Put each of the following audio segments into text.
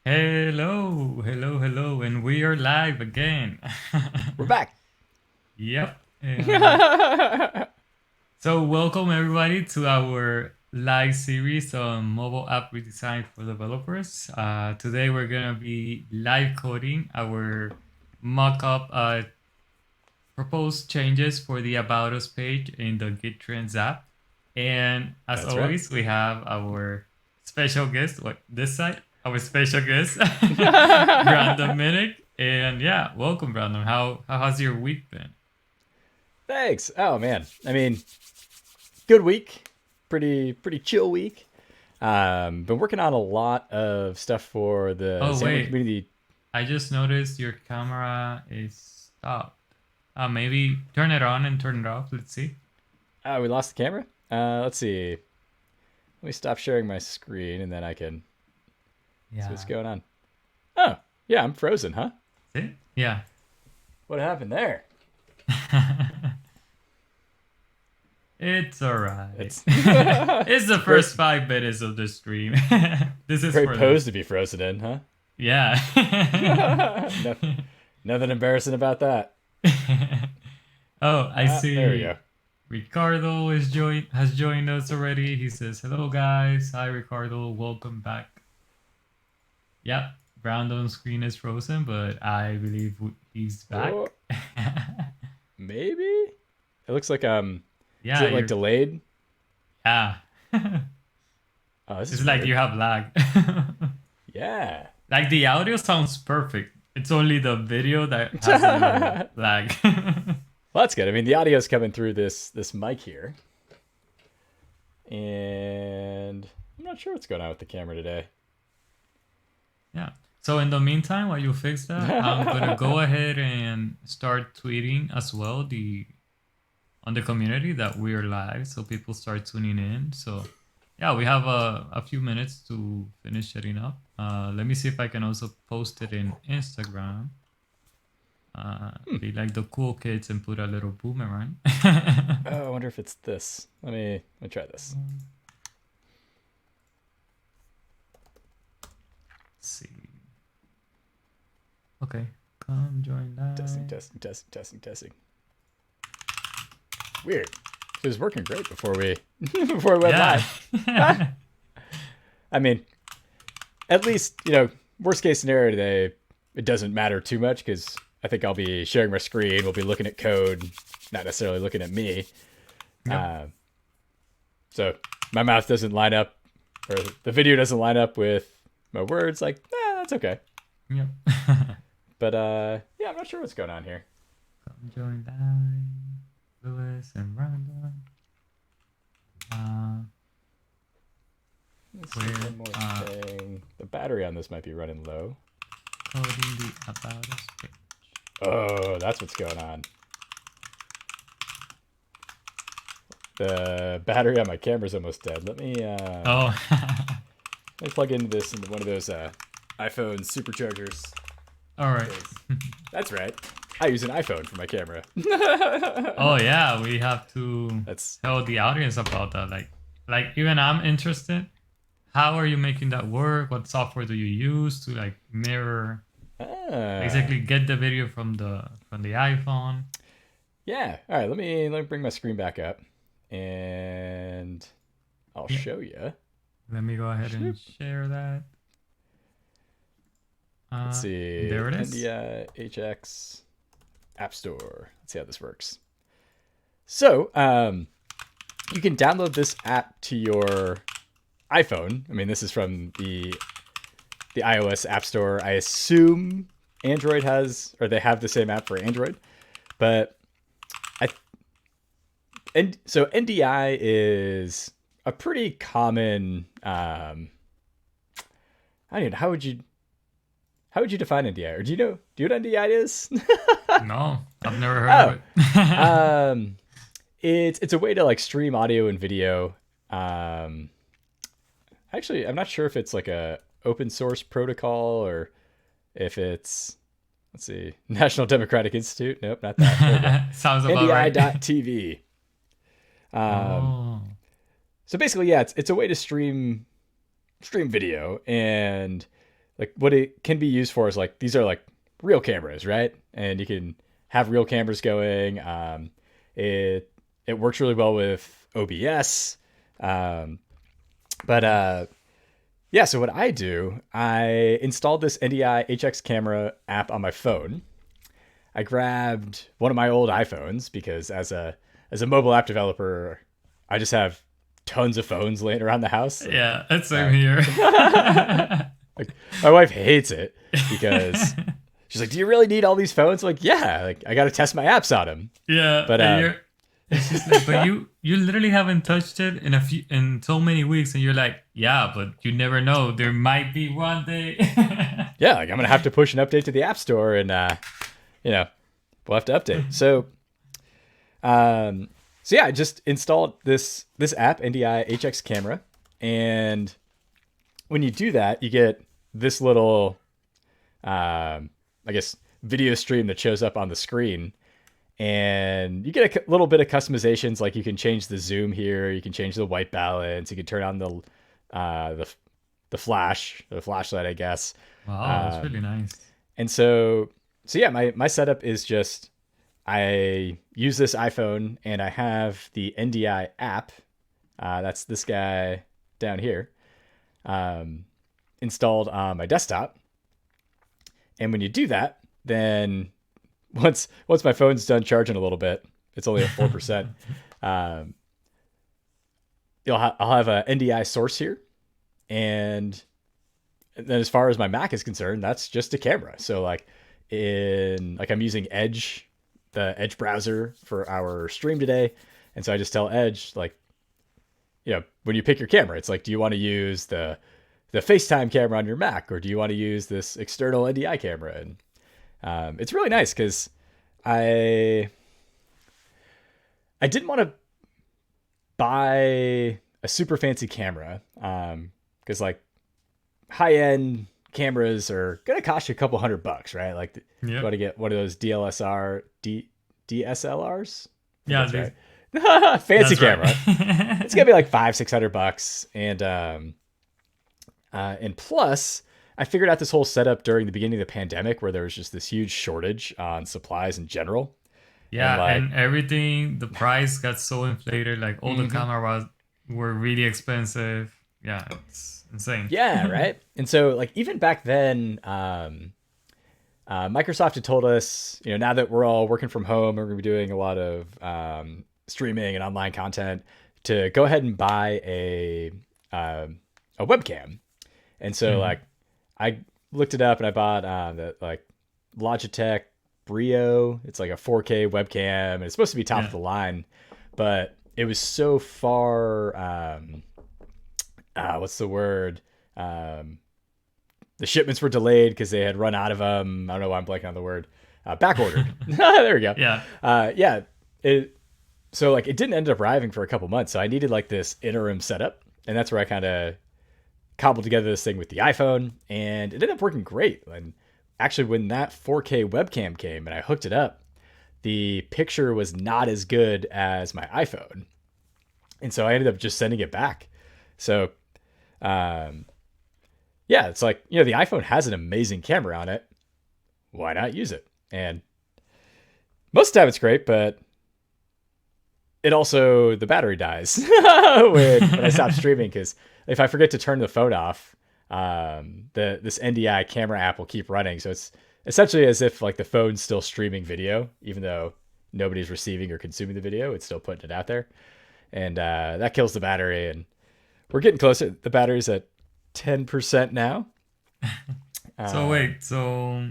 Hello, hello, hello, and we are live again. We're back. Yep. So, welcome everybody to our live series on mobile app redesign for developers. Today, we're gonna be live coding our mockup proposed changes for the About Us page in the GitTrends app. And as That's right. always, we have our special guest, this side, our special guest, Brandon Minnick. And yeah, welcome, Brandon. How has your week been? Thanks. Oh man. I mean, good week. Pretty chill week. Been working on a lot of stuff for the Oh, Xamarin wait, community. I just noticed your camera is stopped. Maybe turn it on and turn it off. Let's see. Oh, we lost the camera. Let's see. Let me stop sharing my screen and then I can see what's Yeah. going on. Oh, yeah, I'm frozen, huh? See? Yeah. What happened there? It's alright. It's It's the great, first 5 minutes of the stream. This is great for the pose to be frozen in, huh? yeah. no, nothing embarrassing about that. Oh, I There we go. see. Ricardo has joined us already. He says, "Hello, guys. Hi, Ricardo. Welcome back." Yeah, Brandon's screen is frozen, but I believe he's Oh, back. maybe. It looks like is Yeah, it like you're. delayed? Yeah. Oh, this It's is like weird. you have lag. Yeah. Like the audio sounds perfect. It's only the video that has a little Well, lag. that's good. I mean, the audio's coming through this mic here, and I'm not sure what's going on with the camera today. Yeah. So in the meantime, while you fix that, I'm gonna go ahead and start tweeting as well the on the community that we're live, so people start tuning in. So yeah, we have a few minutes to finish setting up. Let me see if I can also post it in Instagram. Be like the cool kids and put a little boomerang. Oh, I wonder if it's this. Let me try this. Let's see. Okay, come join Testing, live. testing, testing, testing, testing. Weird. It was working great before we before we went Yeah. live. I mean, at least worst case scenario today, it doesn't matter too much because I think I'll be sharing my screen. We'll be looking at code, not necessarily looking at me. Yep. Uh, so my mouth doesn't line up, or the video doesn't line up with my words. Like, that's okay. Yep. But yeah, I'm not sure what's going on here. Come join live, Luis and Brandon. Uh, Let's see we're one more thing. The battery on this might be running low. coding the about us page. Oh, that's what's going on. The battery on my camera's almost dead. Oh, Let me plug into this into one of those iPhone superchargers. all right. That's right. I use an iPhone for my camera. Oh yeah, we have to That's tell the audience about that. Like even I'm interested. How are you making that work? What software do you use to like mirror? ah, Basically, get the video from the iPhone. yeah. All right, let me bring my screen back up, and I'll Yeah. show you. Let me go ahead and share that. Let's see, There it is. India HX App Store. Let's see how this works. So, you can download this app to your iPhone. I mean, this is from the iOS App Store. I assume Android has, or they have the same app for Android, but I and so NDI is a pretty common. I don't know, how would you define NDI, or do you know what NDI is? No, I've never heard Oh, of it. um, it's a way to like stream audio and video. Um, Actually, I'm not sure if it's like a open source protocol or if it's, let's see, National Democratic Institute. Nope, not that. There we go. Sounds about right. NDI.TV. Um, Oh, so basically, yeah, it's a way to stream video, and like what it can be used for is like these are like real cameras, right? And you can have real cameras going. It works really well with OBS. But yeah, so what I do, I installed this NDI HX camera app on my phone. I grabbed one of my old iPhones because as a mobile app developer, I just have tons of phones laying around the house. Yeah, that's same here. Like my wife hates it because she's like, "Do you really need all these phones?" I'm like, yeah, like I got to test my apps on them. Yeah, But it's just like, but you literally haven't touched it in so many weeks, and you're like, yeah, but you never know. There might be one day. yeah, like I'm gonna have to push an update to the App Store, and you know, we'll have to update. So yeah, I just installed this app, NDI HX Camera, and when you do that, you get this little, I guess, video stream that shows up on the screen, and you get a little bit of customizations. Like you can change the zoom here, you can change the white balance, you can turn on the flashlight, I guess. Wow, that's really nice. And so yeah, my setup is just I use this iPhone and I have the NDI app. That's this guy down here, installed on my desktop. And when you do that, then once my phone's done charging a little bit, it's only at 4%. I'll have a NDI source here, and then as far as my Mac is concerned, that's just a camera. So like I'm using Edge, the Edge browser for our stream today, and so I just tell Edge, like, when you pick your camera, it's like, do you want to use the FaceTime camera on your Mac, or do you want to use this external NDI camera? And it's really nice because I didn't want to buy a super fancy camera because like high-end cameras are gonna cost you a couple $100, right? Like you want to get one of those DSLRs. Yeah, right. Fancy camera. Right. It's gonna be like $500-600, and plus I figured out this whole setup during the beginning of the pandemic where there was just this huge shortage on supplies in general. Yeah, and everything, the price got so inflated. Like all the cameras were really expensive. Yeah, it's insane. Yeah, right. And so like even back then, Microsoft had told us, now that we're all working from home, we're gonna be doing a lot of streaming and online content, to go ahead and buy a webcam. And so like I looked it up and I bought the like Logitech Brio. It's like a 4K webcam, and it's supposed to be top of the line, but it was so far what's the word? The shipments were delayed because they had run out of them. I don't know why I'm blanking on the word. Back ordered. There we go. Yeah. So like it didn't end up arriving for a couple months. So I needed like this interim setup, and that's where I kind of cobbled together this thing with the iPhone, and it ended up working great. And actually, when that 4K webcam came and I hooked it up, the picture was not as good as my iPhone, and so I ended up just sending it back. So, yeah, it's like, the iPhone has an amazing camera on it. Why not use it? And most of the time it's great, but it also, the battery dies when I stop streaming, because if I forget to turn the phone off, this NDI camera app will keep running. So it's essentially as if like the phone's still streaming video, even though nobody's receiving or consuming the video, it's still putting it out there. And that kills the battery, and we're getting closer. The battery's at 10% now. So wait, so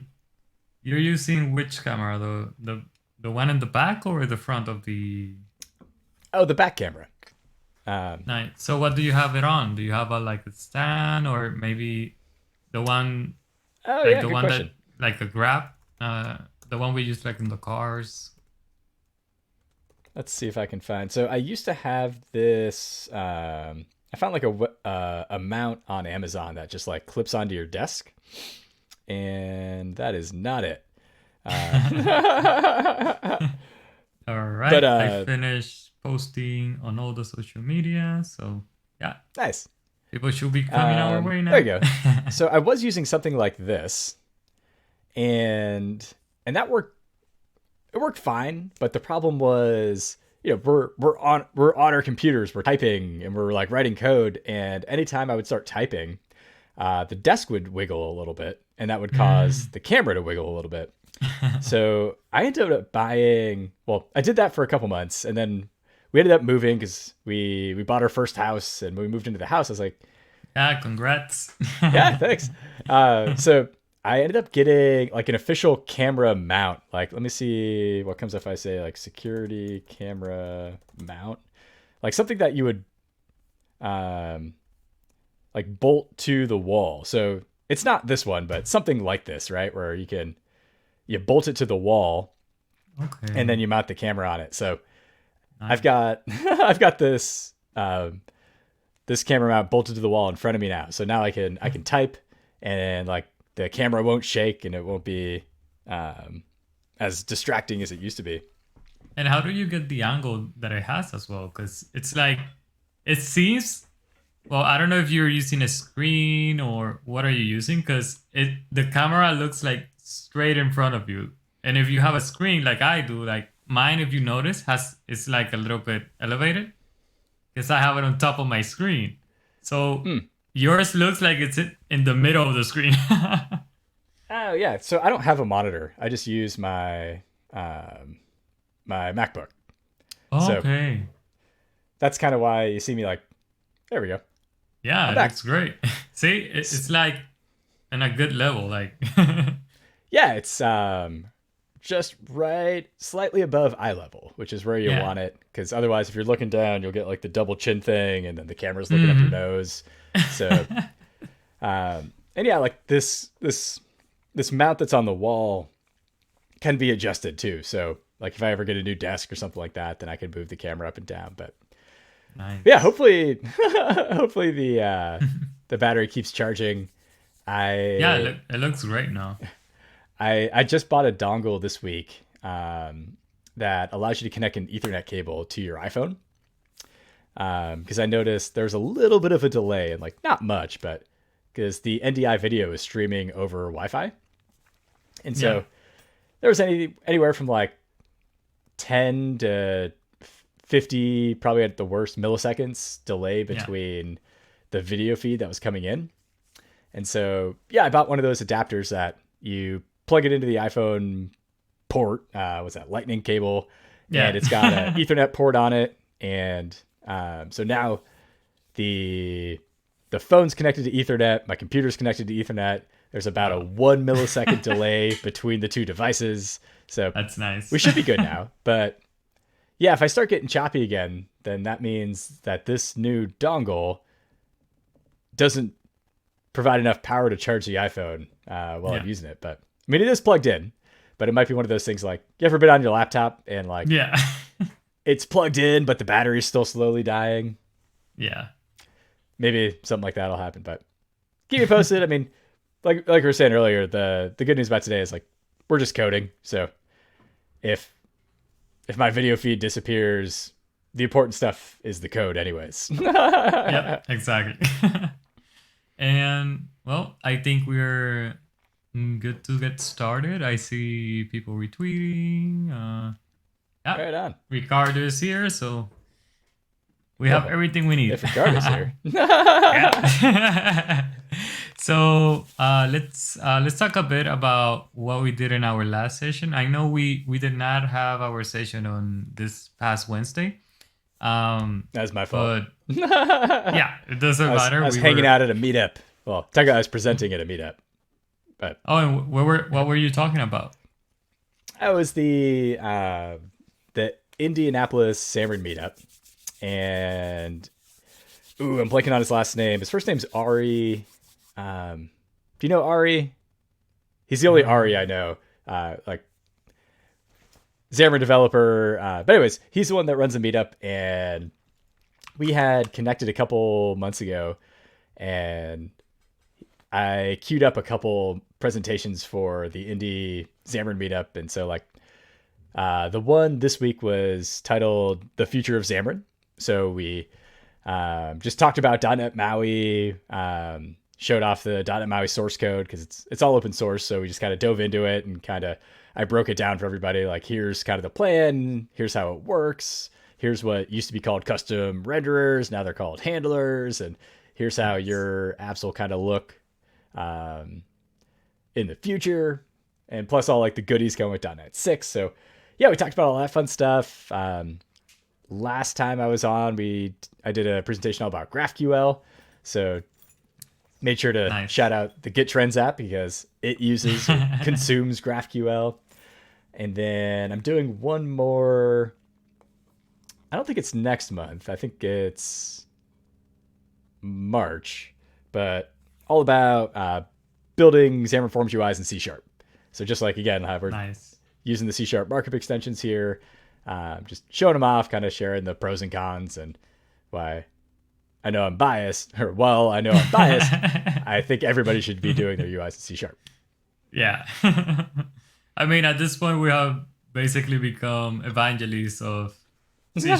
you're using which camera? The one in the back or the front of the... Oh, the back camera. Nice. So what do you have it on? Do you have a stand, or maybe the one? Oh, like yeah, the good one question. that like a grab, the one we use like in the cars. Let's see if I can find. So I used to have this. I found like a mount on Amazon that just like clips onto your desk, and that is not it. All right. But I finished posting on all the social media, so yeah. Nice. People should be coming our way now. There you go. So I was using something like this, and that worked. It worked fine, but the problem was, we're on our computers, we're typing, and we're like writing code, and anytime I would start typing, the desk would wiggle a little bit, and that would cause the camera to wiggle a little bit. So I ended up buying. Well, I did that for a couple months, and then we ended up moving because we bought our first house, and when we moved into the house, I was like, yeah, congrats. yeah, thanks. So I ended up getting like an official camera mount. Like, let me see what comes up if I say like security camera mount, like something that you would like bolt to the wall. So it's not this one, but something like this, right? Where you bolt it to the wall, Okay. and then you mount the camera on it. So Nice. I've got this this camera mount bolted to the wall in front of me now. So now I can type, and like the camera won't shake, and it won't be as distracting as it used to be. And how do you get the angle that it has as well? Because it's like, it seems, well, I don't know if you're using a screen or what are you using, because the camera looks like straight in front of you. And if you have a screen like I do, like mine, if you notice, it's like a little bit elevated because I have it on top of my screen. So yours looks like it's in the middle of the screen. Oh yeah. So I don't have a monitor. I just use my my MacBook. Okay. So that's kind of why you see me like, there we go. Yeah, it looks great. See, it's like in a good level. Like, yeah, it's just right, slightly above eye level, which is where you want it. Because otherwise, if you're looking down, you'll get like the double chin thing, and then the camera's looking up your nose. So, and yeah, like this mount that's on the wall can be adjusted too. So, like if I ever get a new desk or something like that, then I can move the camera up and down. But nice. yeah, hopefully the battery keeps charging. Yeah, it looks great now. I just bought a dongle this week that allows you to connect an Ethernet cable to your iPhone. Because I noticed there's a little bit of a delay, and like not much, but because the NDI video is streaming over Wi-Fi, and so there was anywhere from like 10 to 50, probably at the worst, milliseconds delay between the video feed that was coming in. And so, yeah, I bought one of those adapters that you plug it into the iPhone port. What's that? Lightning cable. Yeah. And it's got an Ethernet port on it. And so now the phone's connected to Ethernet. My computer's connected to Ethernet. There's about a 1 millisecond delay between the two devices. So that's nice. We should be good now. But yeah, if I start getting choppy again, then that means that this new dongle doesn't provide enough power to charge the iPhone while I'm using it. But I mean, it is plugged in, but it might be one of those things like, you ever been on your laptop and like, it's plugged in, but the battery's still slowly dying. Yeah. Maybe something like that'll happen, but keep me posted. I mean, like we were saying earlier, the good news about today is like, we're just coding. So if my video feed disappears, the important stuff is the code anyways. Yep, exactly. And well, I think we're good to get started. I see people retweeting. Right on. Ricardo is here, so we have everything we need. If Ricardo's here. So let's talk a bit about what we did in our last session. I know we did not have our session on this past Wednesday. That's my fault. But yeah, it doesn't matter. I was hanging out at a meetup. Well, I was presenting at a meetup. But and what were you talking about? I was the Indianapolis Xamarin meetup, and I'm blanking on his last name. His first name's Ari. Do you know Ari? He's the only Ari I know. Like Xamarin developer. But anyways, he's the one that runs the meetup, and we had connected a couple months ago, and I queued up a couple presentations for the Indie Xamarin meetup. And so like the one this week was titled The Future of Xamarin. So we Just talked about .NET MAUI, showed off the .NET MAUI source code because it's all open source. So we just kind of dove into it and I broke it down for everybody. Like, here's kind of the plan. Here's how it works. Here's what used to be called custom renderers. Now they're called handlers. And here's how your apps will kind of look in the future. And plus all like the goodies going with .NET 6. So yeah, we talked about all that fun stuff. Last time I was on, I did a presentation all about GraphQL. So made sure to shout out the GitTrends app because it uses or consumes GraphQL. And then I'm doing one more. I don't think it's next month. I think it's March, but all about building Xamarin.forms UIs in C#. So just like, again, how we're using the C# markup extensions here, just showing them off, kind of sharing the pros and cons and why I know I'm biased, or well, I know I'm biased. I think everybody should be doing their UIs in C#. Yeah. I mean, at this point, we have basically become evangelists of C#. C#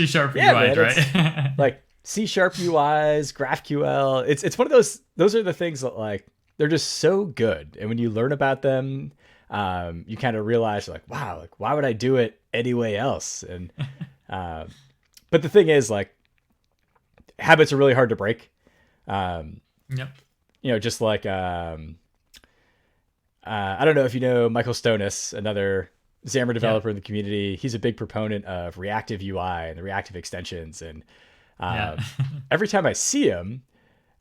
UIs, right? Like C# UIs, GraphQL. It's one of those are the things that like, they're just so good. And when you learn about them, you kind of realize like, wow, like why would I do it anyway else? And, but the thing is like, habits are really hard to break. Yep. You know, just like, I don't know if you know Michael Stonis, another Xamarin developer in the community. He's a big proponent of reactive UI and the reactive extensions. And every time I see him,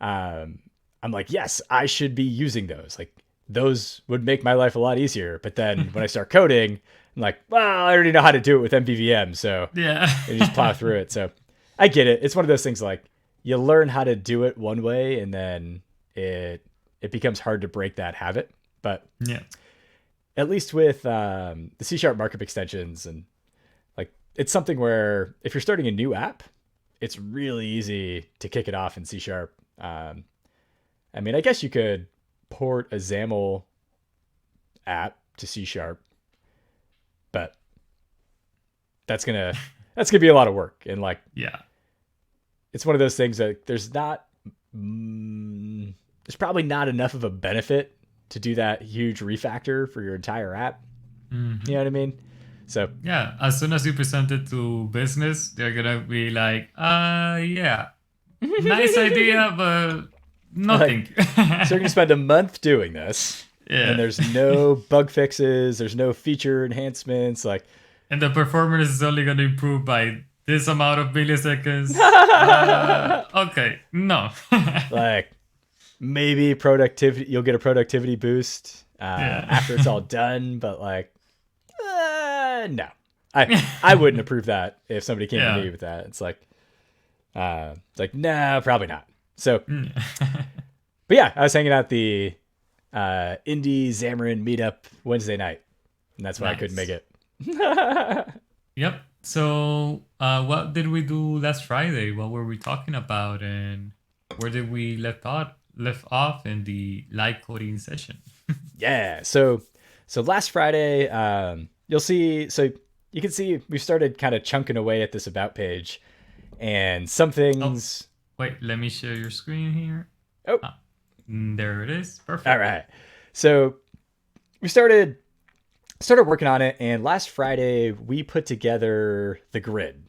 I'm like, yes, I should be using those. Like, those would make my life a lot easier. But then when I start coding, I'm like, well, I already know how to do it with MVVM. So I just plow through it. So I get it. It's one of those things like you learn how to do it one way and then it becomes hard to break that habit. But at least with the C# markup extensions and like, it's something where if you're starting a new app, it's really easy to kick it off in C#. I mean, I guess you could port a XAML app to C#, but that's gonna be a lot of work. And like, it's one of those things that there's probably not enough of a benefit to do that huge refactor for your entire app. Mm-hmm. You know what I mean? So yeah, as soon as you present it to business, they're gonna be like, yeah, nice idea, but nothing. Like, so you're gonna spend a month doing this, and there's no bug fixes, there's no feature enhancements, like, and the performance is only gonna improve by this amount of milliseconds. Okay, no. Like, maybe productivity, you'll get a productivity boost after it's all done, but like, no, I wouldn't approve that if somebody came to me with that. It's like no, probably not. So, but yeah, I was hanging out the Indie Xamarin meetup Wednesday night, and that's why I couldn't make it. Yep. So, what did we do last Friday? What were we talking about, and where did we left off in the live coding session? Yeah. So last Friday, you'll see. So you can see we've started kind of chunking away at this about page, and some things. Wait, let me share your screen here. Oh, there it is. Perfect. All right. So we started working on it, and last Friday we put together the grid.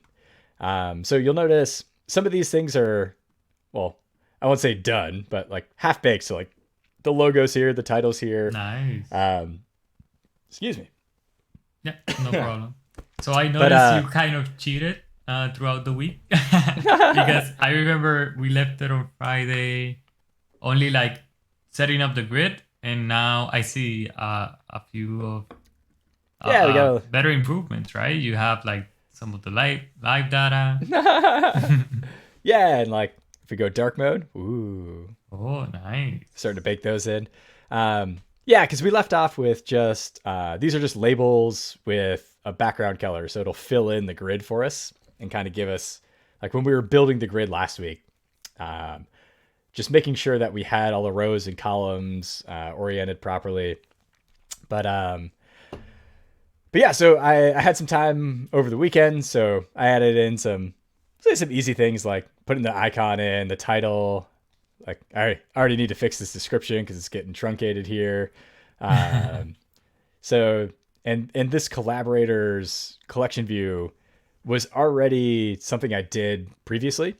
So you'll notice some of these things are, well, I won't say done, but like half baked. So like the logo's here, the title's here. Nice. Excuse me. Yeah, no problem. So I noticed you kind of cheated throughout the week because I remember we left it on Friday only like setting up the grid, and now I see a few of we got better improvements, right? You have like some of the live data. Yeah, and like if we go dark mode, ooh. Oh, nice. Starting to bake those in. Yeah, because we left off with just these are just labels with a background color, so it'll fill in the grid for us and kind of give us, like when we were building the grid last week, just making sure that we had all the rows and columns oriented properly. But yeah, so I had some time over the weekend, so I added in some say some easy things like putting the icon in, the title. Like I already need to fix this description because it's getting truncated here. Um, so and this collaborators collection view was already something I did previously,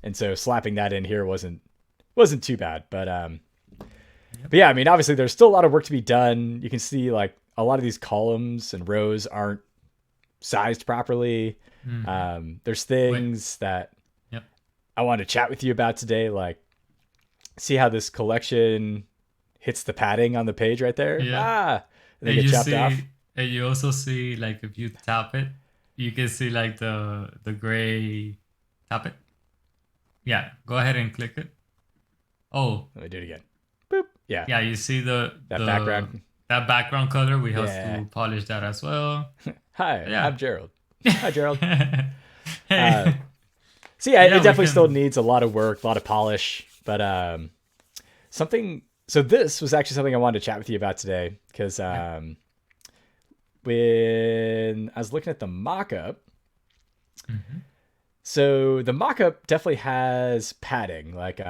and so slapping that in here wasn't too bad. But yeah, I mean, obviously there's still a lot of work to be done. You can see like a lot of these columns and rows aren't sized properly. There's things that Yep. I want to chat with you about today, like see how this collection hits the padding on the page right there. Yeah. And they get chopped off. And you also see like if you tap it, you can see like the gray. Tap it. Yeah, go ahead and click it. Oh, Let me do it again. Boop. Yeah. yeah, you see the Background. that background color. We have Yeah. to polish that as well. Hi, Yeah. I'm Gerald. Hi, Gerald. Hey. So yeah, Yeah, it we definitely can- still needs a lot of work, a lot of polish, but so this was actually something I wanted to chat with you about today because when I was looking at the mockup, so the mockup definitely has padding. Like,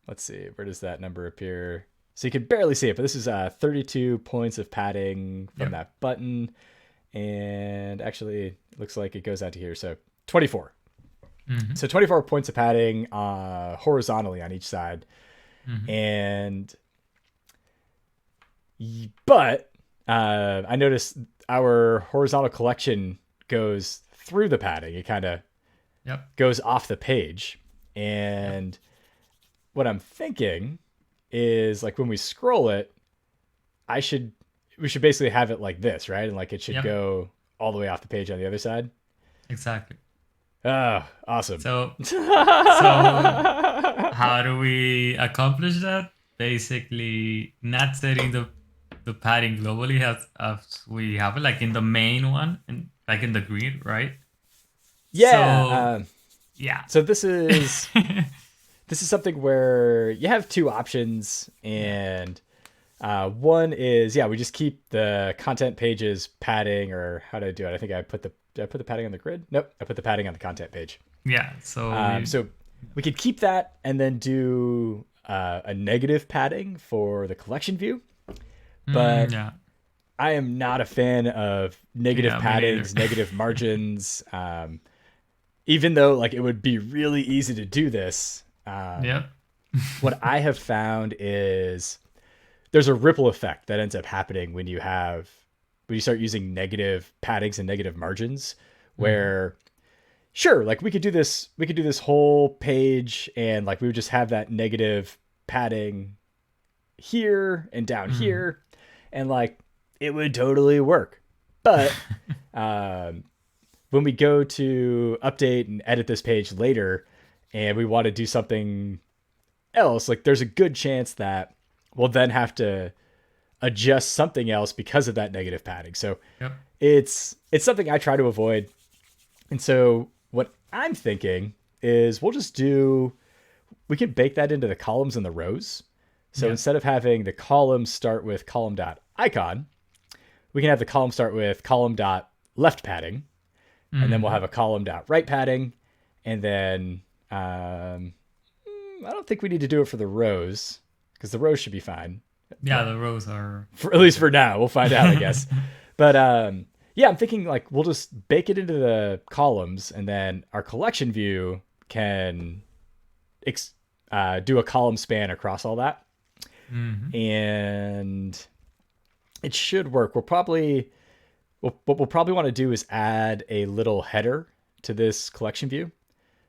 let's see, where does that number appear? So you can barely see it, but this is 32 points of padding from that button, and actually it looks like it goes out to here. So 24. So 24 points of padding horizontally on each side. But I noticed our horizontal collection goes through the padding. It kind of goes off the page. And what I'm thinking is like when we scroll it, we should basically have it like this, right? And like it should go all the way off the page on the other side. Exactly. Oh, awesome. So how do we accomplish that? Basically, not setting the padding globally as we have it, like in the main one, and like in the grid, right? Yeah. Yeah. So this is this is something where you have two options, and one is we just keep the content pages padding, or how did I do it? I think did I put the padding on the grid? Nope, I put the padding on the content page. Yeah. So we could keep that and then do a negative padding for the collection view, but I am not a fan of negative paddings, negative margins. Even though like it would be really easy to do this. What I have found is there's a ripple effect that ends up happening when you start using negative paddings and negative margins, where sure, like we could do this whole page and like we would just have that negative padding here and down here, and like it would totally work. But when we go to update and edit this page later and we want to do something else, like there's a good chance that we'll then have to adjust something else because of that negative padding. So it's something I try to avoid. And so what I'm thinking is we can bake that into the columns and the rows. So instead of having the column start with column.icon, we can have the column start with column.left padding. And then we'll have a column.right padding. And then I don't think we need to do it for the rows because the rows should be fine. Yeah, the rows are... at least for now. We'll find out, I guess. But I'm thinking like we'll just bake it into the columns, and then our collection view can do a column span across all that. And it should work. What we'll probably want to do is add a little header to this collection view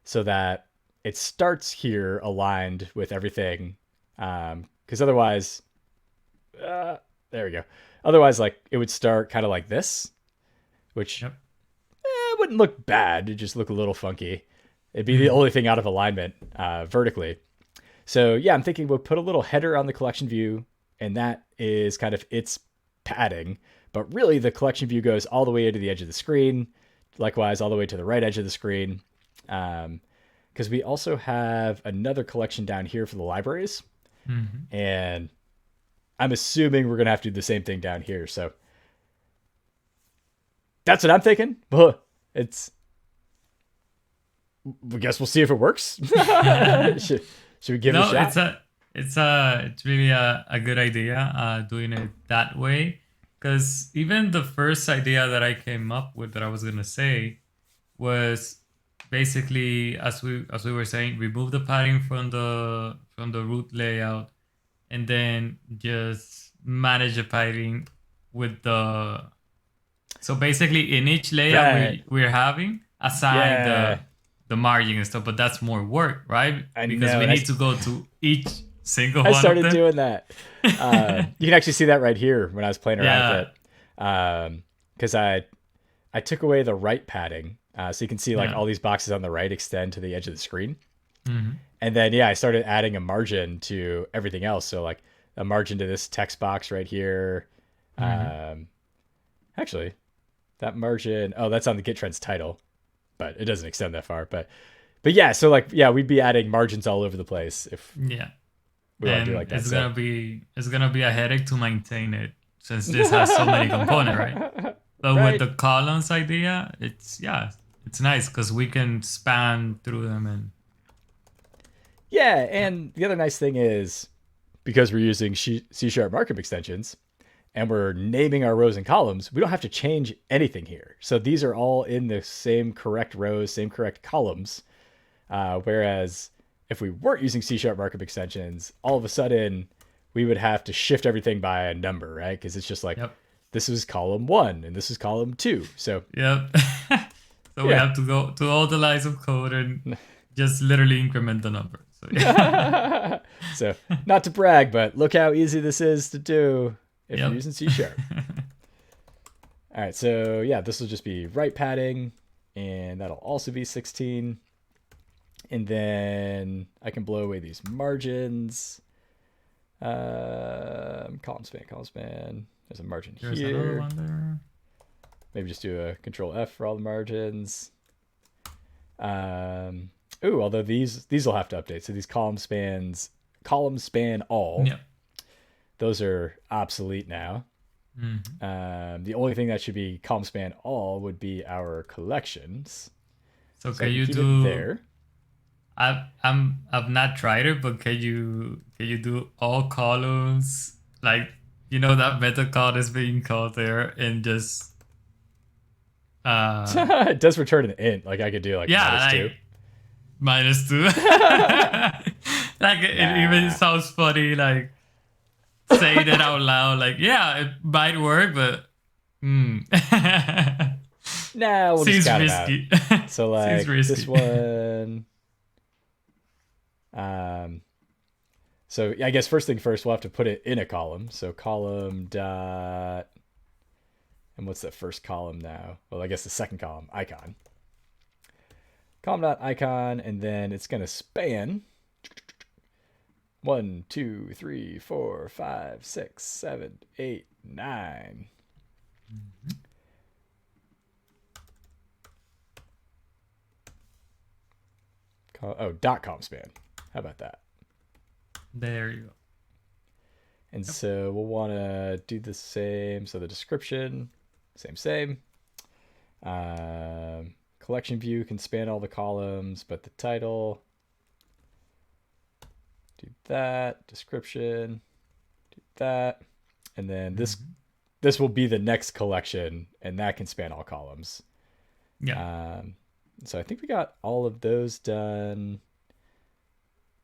so that it starts here aligned with everything. Because otherwise, there we go. Otherwise, like it would start kind of like this, which it wouldn't look bad. It'd just look a little funky. It'd be the only thing out of alignment vertically. So I'm thinking we'll put a little header on the collection view, and that is kind of its padding. But really, the collection view goes all the way to the edge of the screen. Likewise, all the way to the right edge of the screen. Because we also have another collection down here for the libraries. And I'm assuming we're going to have to do the same thing down here. So that's what I'm thinking. I guess we'll see if it works. should we give it a shot? It's really a good idea doing it that way, because even the first idea that I came up with that I was gonna say was basically, as we were saying, remove the padding from the root layout, and then just manage the padding with the. So basically, in each layout Right. we're having, assign Yeah. the margin and stuff, but that's more work, right? I Because know. we And need to go to each single I one of started them. doing that. You can actually see that right here when I was playing around with Yeah, it. Because I took away the right padding. So you can see like yeah. all these boxes on the right extend to the edge of the screen. Hmm. And then, yeah, I started adding a margin to everything else. So like a margin to this text box right here. Hmm. Um, Actually, that margin, oh, that's on the GitTrends title, but it doesn't extend that far. But yeah, so like, yeah, we'd be adding margins all over the place if Yeah, we want to do and like that. So it's gonna be a headache to maintain it since this has so many components, right? But with right. the columns idea, it's nice because we can span through them and Yeah, and the other nice thing is because we're using C Sharp markup extensions and we're naming our rows and columns, we don't have to change anything here. So these are all in the same correct rows, same correct columns. Whereas if we weren't using C Sharp markup extensions, all of a sudden we would have to shift everything by a number, right? Because it's just like yep, this is column 1 and this is column 2. So yep. So we yeah. have to go to all the lines of code and just literally increment the number. So yeah. So not to brag, but look how easy this is to do if you're Yep. using C Sharp. All right, so yeah, this will just be right padding, and that'll also be 16. And then I can blow away these margins. Column span. There's a margin There's another here. one there. Maybe just do a control F for all the margins. Ooh, although these will have to update. So these column span all. Yep. Those are obsolete now. Mm-hmm. The only thing that should be column span all would be our collections. So So I can can you keep it do? there. I've not tried it, but can you do all columns, like you know that method call is being called there, and just uh It does return an int. Like I could do like yeah, like -2. -2. Like it even Nah. sounds funny, like saying it out loud. Like yeah, it might work, but Nah, we'll just seems count them out. risky. So Seems like this risky. one. Um, so I guess first thing first, we'll have to put it in a column. So column dot, and what's the first column now? Well, I guess the second column, icon. Column dot icon, and then it's gonna span 1, 2, 3, 4, 5, 6, 7, 8, 9. Oh, dot column span. How about that? There you go. And so we'll want to do the same. So the description, same. Collection view can span all the columns, but the title, do that. Description, do that. And then this will be the next collection, and that can span all columns. Yeah. So I think we got all of those done.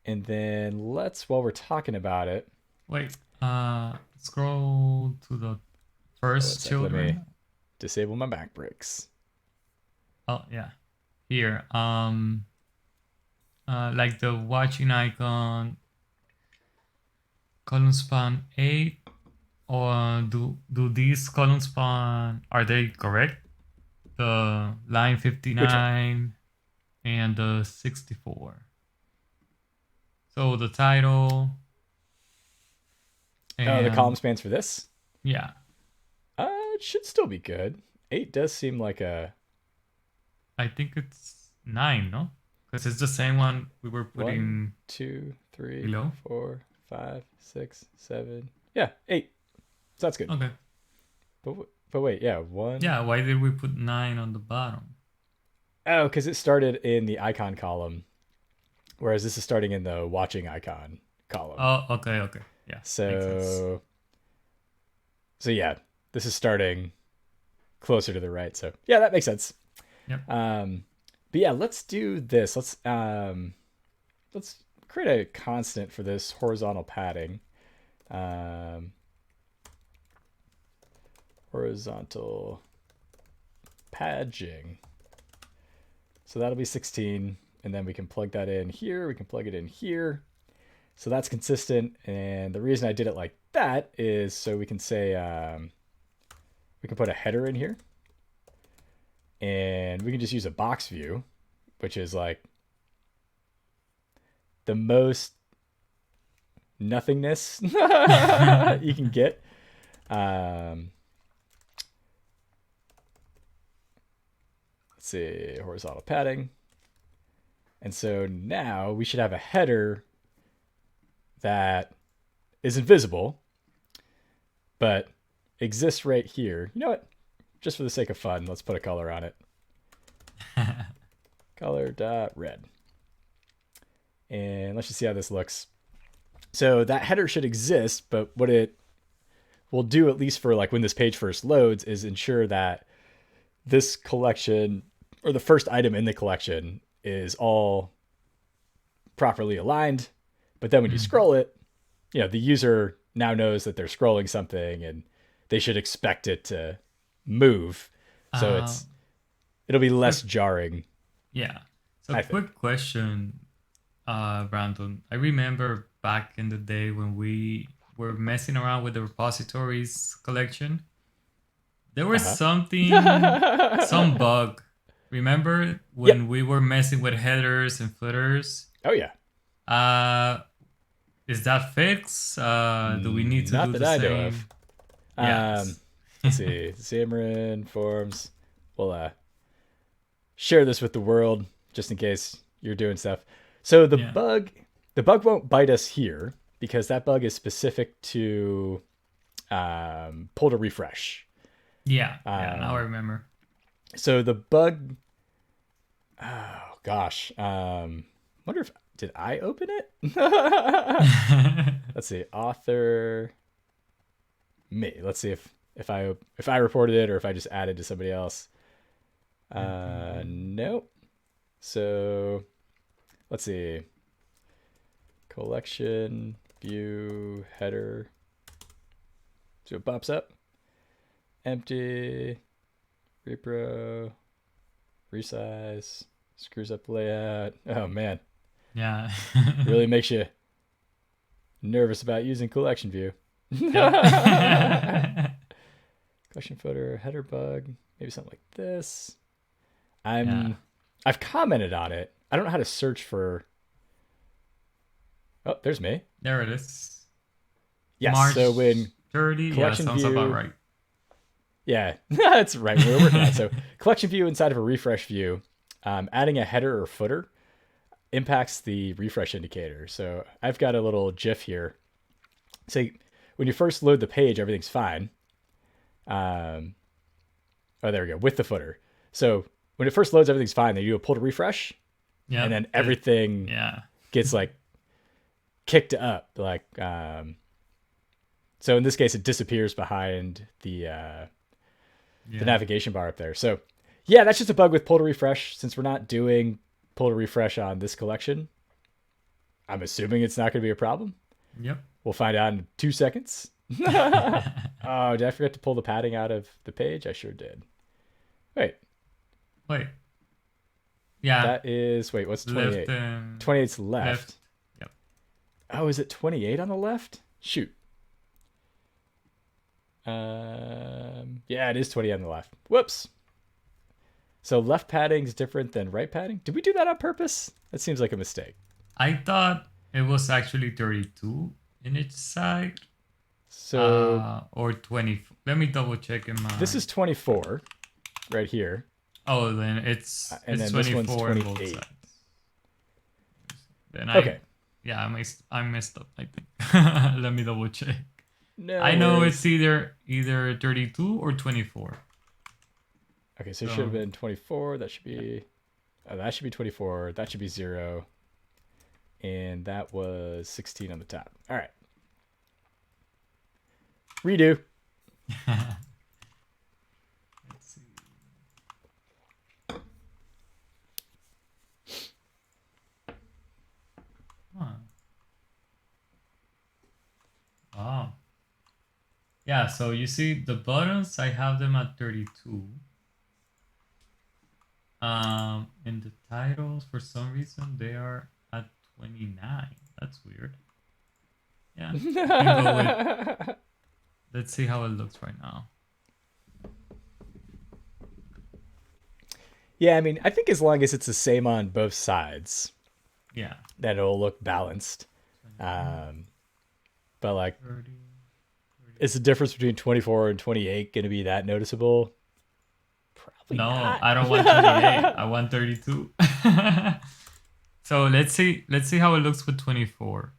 And then while we're talking about it, Wait. Scroll to the first let me children. disable my back bricks. Oh yeah. Here. Like the watching icon, column span 8, or do these column span, are they correct? The line Which one? 59 and the 64. So the title Oh, the column and spans for this? yeah, It should still be good. 8 does seem like a I think it's 9, no? Because it's the same one we were 1, putting 2, 3, below. 4, 5, 6, 7. Yeah, 8. So that's good. Okay. But wait, yeah, 1. Yeah, why did we put 9 on the bottom? Oh, because it started in the icon column, whereas this is starting in the watching icon column. Oh, okay, okay. Yeah, makes sense. So yeah, this is starting closer to the right. So yeah, that makes sense. Yep. But yeah, let's do this. Let's create a constant for this horizontal padding. Horizontal paging. So that'll be 16, and then we can plug that in here. We can plug it in here. So that's consistent. And the reason I did it like that is so we can say, we can put a header in here. And we can just use a box view, which is like the most nothingness you can get. Let's see, horizontal padding. And so now we should have a header that is invisible, but exists right here. You know what? Just for the sake of fun, let's put a color on it. Color.red. And let's just see how this looks. So that header should exist, but what it will do, at least for like when this page first loads, is ensure that this collection, or the first item in the collection, is all properly aligned. But then when you scroll it, you know, the user now knows that they're scrolling something and they should expect it to move. So it'll be less jarring. Yeah. So quick question, Brandon. I remember back in the day when we were messing around with the repositories collection, there was something, some bug. Remember when we were messing with headers and footers? Oh yeah. Is that fixed? Do we need to Not do that the I know same? of. Yes. Let's see. xamarin.forms. We'll share this with the world just in case you're doing stuff. So the bug won't bite us here because that bug is specific to pull to refresh. Yeah. Now I remember. So the bug. Oh gosh. Wonder if did I open it? Let's see. Author. Me. Let's see if I reported it or if I just added to somebody else. Nope. So let's see. Collection, view, header. So it pops up. Empty. Repro. Resize. Screws up the layout. Oh man. Yeah. Really makes you nervous about using collection view. Collection footer, header bug, maybe something like this. I've commented on it. I don't know how to search for. Oh, there's me. There it is. Yes. March so when 30, collection sounds view, about right. Yeah, that's right. We're working on it. So collection view inside of a refresh view, adding a header or footer impacts the refresh indicator. So I've got a little GIF here. So when you first load the page, everything's fine. Oh, there we go, with the footer. So when it first loads, everything's fine. Then you do a pull to refresh, and then everything gets like kicked up. Like, so in this case, it disappears behind the navigation bar up there. So yeah, that's just a bug with pull to refresh. Since we're not doing pull to refresh on this collection, I'm assuming it's not going to be a problem. Yep. We'll find out in 2 seconds. Oh, did I forget to pull the padding out of the page? I sure did. Wait. Yeah. That is, what's 28? 28's left. Yep. Oh, is it 28 on the left? Shoot. Yeah, it is 20 on the left. Whoops. So left padding is different than right padding. Did we do that on purpose? That seems like a mistake. I thought it was actually 32 in each side. So or 20. Let me double check in my. This is 24 right here. Oh, then it's and then 24 this one's 28. on both sides. Then okay. I messed up, I think. Let me double check. No I know worries. it's either 32 or 24. Okay, so it should have been 24. That should be That should be 24. That should be 0. And that was 16 on the top. All right. Redo. Let's see. Huh. Oh. Yeah, so you see the buttons, I have them at 32. In the titles, for some reason, they are at 29. That's weird. Yeah. You can go with, let's see how it looks right now. Yeah, I mean, I think as long as it's the same on both sides, Yeah. then it'll look balanced. 29, But like, 30, 30. is the difference between 24 and 28 going to be that noticeable? Probably No, not. I don't want 28. I want 32. So let's see how it looks with 24.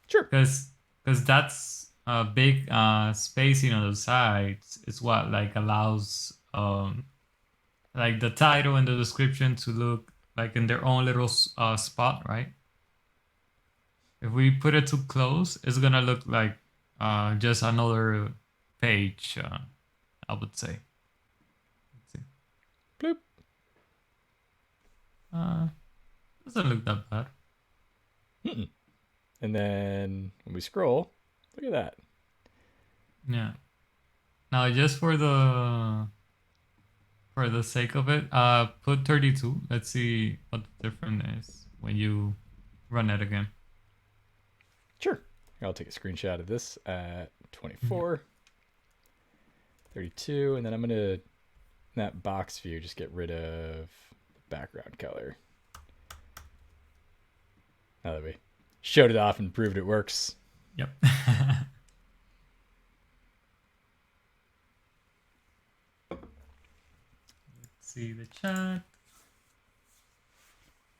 Sure. Because that's a big spacing on the sides is what like allows like the title and the description to look like in their own little spot, right? If we put it too close, it's gonna look like just another page. I would say. Let's see. Bloop. Doesn't look that bad. Mm-mm. And then when we scroll, look at that. Yeah. Now, just for the sake of it, put 32. Let's see what the difference is when you run it again. Sure. I'll take a screenshot of this at 24, 32, and then I'm going to, in that box view, just get rid of the background color. Now that we showed it off and proved it works. Yep. Let's see the chat.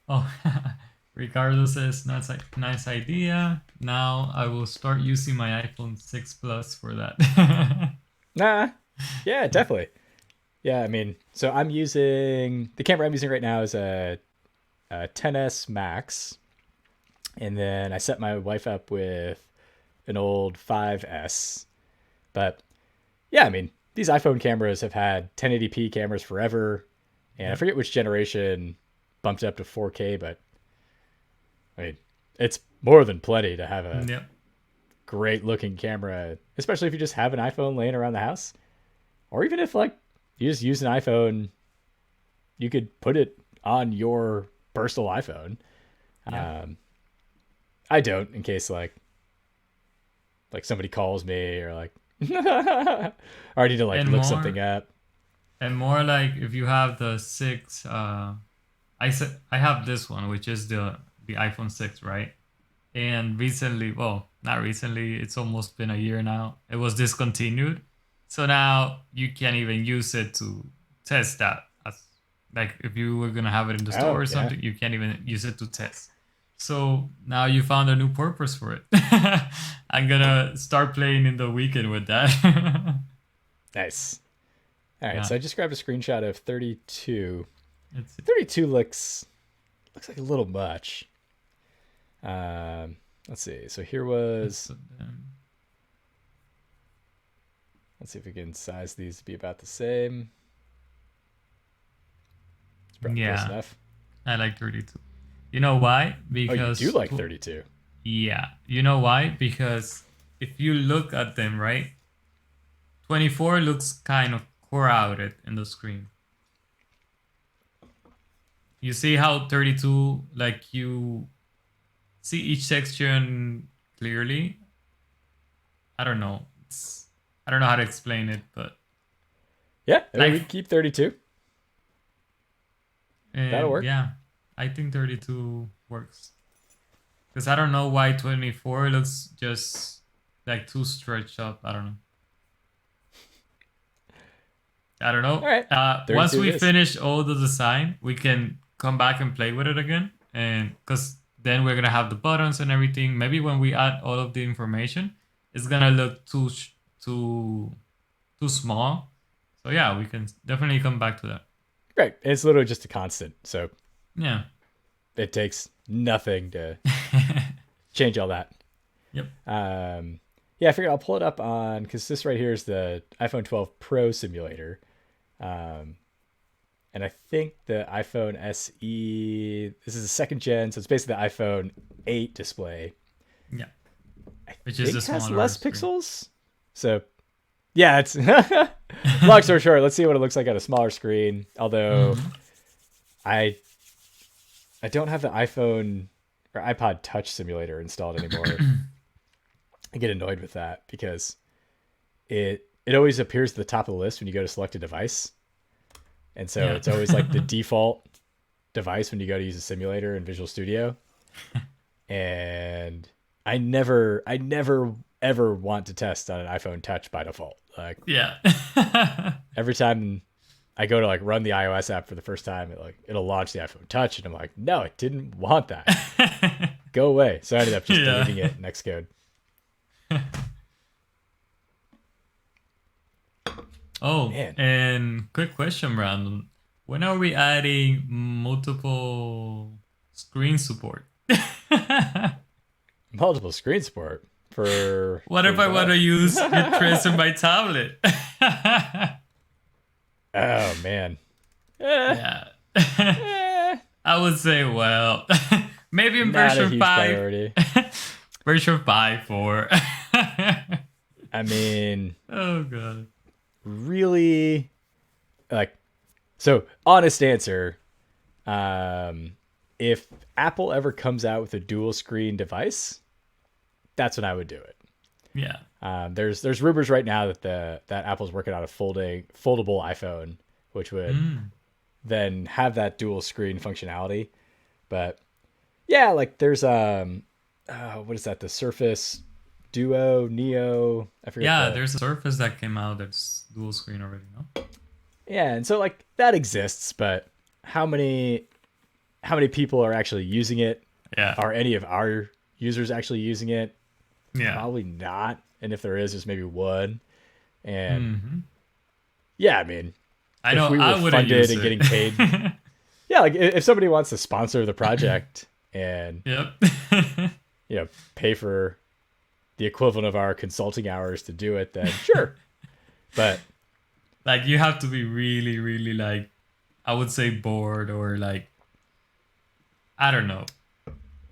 Oh, Ricardo says, nice idea. Now I will start using my iPhone 6 Plus for that. Nah. Yeah, definitely. Yeah, I mean, so I'm using, the camera I'm using right now is a 10S Max. And then I set my wife up with an old 5S. But yeah, I mean, these iPhone cameras have had 1080p cameras forever. And I forget which generation bumped it up to 4K, but I mean, it's more than plenty to have a Yep. great looking camera, especially if you just have an iPhone laying around the house. Or even if like you just use an iPhone, you could put it on your personal iPhone. Yeah. I don't, in case like somebody calls me or like or I need to like And look more, something up. and more like if you have the 6, I have this one, which is the iPhone 6, right? And recently, well, not recently, it's almost been a year now. It was discontinued. So now you can't even use it to test that. As, like if you were going to have it in the store Oh, or yeah. something, you can't even use it to test. So now you found a new purpose for it. I'm going to start playing in the weekend with that. Nice. All right, Yeah. so I just grabbed a screenshot of 32. It's 32 looks like a little much. Let's see. So here was, let's see if we can size these to be about the same. It's probably close yeah, enough. I like 32. You know why? Oh, Because you do like 32. Yeah. You know why? Because if you look at them, right? 24 looks kind of crowded in the screen. You see how 32, like you see each section clearly? I don't know. I don't know how to explain it, but Yeah, I mean, like, we can keep 32. That'll work. Yeah, I think 32 works. Because I don't know why 24 looks just like too stretched up. I don't know. I don't know. All right. Once 32 we it is. finish all the design, we can come back and play with it again. And because then we're going to have the buttons and everything. Maybe when we add all of the information, it's going to look too small. So yeah, we can definitely come back to that. Great. It's literally just a constant. So Yeah. It takes nothing to change all that. Yep. Yeah, I figured I'll pull it up on, because this right here is the iPhone 12 Pro simulator. And I think the iPhone SE, this is the second gen, so it's basically the iPhone 8 display. Yeah. I Which is think the has smaller less screen. pixels. So, yeah, it's long story short. Let's see what it looks like on a smaller screen. Although I don't have the iPhone or iPod Touch simulator installed anymore. I get annoyed with that because it always appears at the top of the list when you go to select a device, and so Yeah. it's always like the default device when you go to use a simulator in Visual Studio. And I never ever want to test on an iPhone Touch by default. Like Yeah. every time I go to like run the iOS app for the first time, it'll launch the iPhone Touch, and I'm like, no, it didn't want that. Go away. So I ended up just Yeah. deleting it in Xcode. Oh, Man, and quick question, Brandon. When are we adding multiple screen support? multiple screen support for What if I want what? to use GitTrends on my tablet? Oh man. Yeah. Eh, I would say, well, maybe in not a version huge 5. priority. Version 5 4. I mean, Oh, God. really, like, so honest answer. If Apple ever comes out with a dual screen device, that's when I would do it. Yeah. There's rumors right now that that Apple's working on a foldable iPhone, which would then have that dual screen functionality. But yeah, like there's what is that? The Surface Duo Neo. I forget Yeah, the there's a Surface that came out that's dual screen already, no? yeah, and so like that exists, but how many people are actually using it? Yeah. Are any of our users actually using it? Yeah. Probably not. And if there is, there's maybe one. And Mm-hmm. yeah, I mean, I if know we were I wouldn't funded use and it. getting paid, yeah, like if somebody wants to sponsor the project and Yep. pay for the equivalent of our consulting hours to do it, then sure. But Like, you have to be really, really, like, I would say bored, or like, I don't know.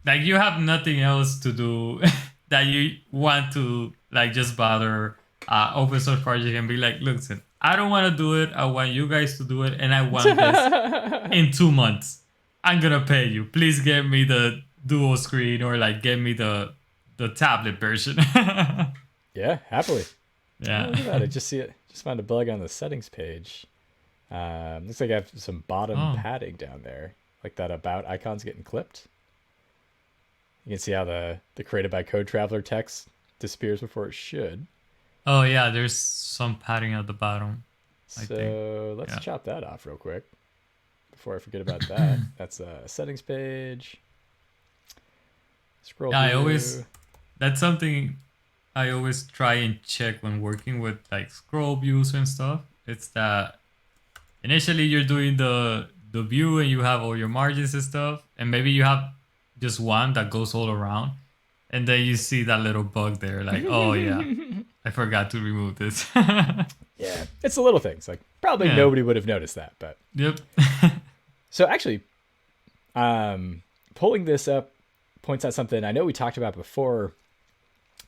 Like, you have nothing else to do that you want to, like, just bother open source project and be like, listen, I don't want to do it. I want you guys to do it. And I want this in 2 months. I'm going to pay you. Please get me the dual screen, or like get me the tablet version. yeah, happily. Oh, Yeah. look at that! I just found a bug on the settings page. Looks like I have some bottom Oh. padding down there, like that about icon's getting clipped. You can see how the created by code traveler text disappears before it should. Oh, yeah. There's some padding at the bottom, I think. So let's Yeah. chop that off real quick before I forget about that. That's a settings page. Scroll Yeah, through. that's something I always try and check when working with like scroll views and stuff. It's that initially you're doing the view and you have all your margins and stuff, and maybe you have just one that goes all around, and then you see that little bug there, like, oh yeah, I forgot to remove this. Yeah, it's the little things. Like probably Yeah. nobody would have noticed that, but Yep. so actually, pulling this up points out something I know we talked about before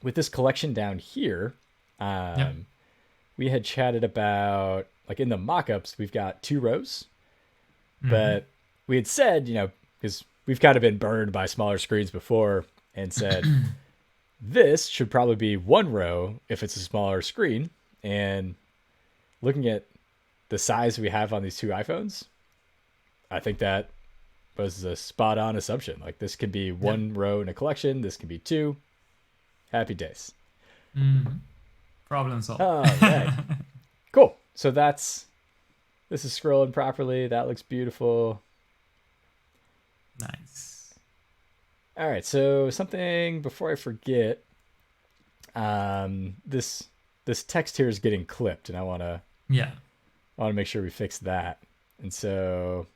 with this collection down here. Yep. We had chatted about like in the mockups we've got 2 rows, Mhm. but we had said because we've kind of been burned by smaller screens before and said this should probably be 1 row if it's a smaller screen. And looking at the size we have on these 2 iPhones, I think that was a spot on assumption. Like this could be 1 row in a collection. This can be 2. Happy days. Mhm. Problem solved. All right. Cool. So this is scrolling properly. That looks beautiful. Nice. All right. So something before I forget, this text here is getting clipped, and I want to Yeah. make sure we fix that. And so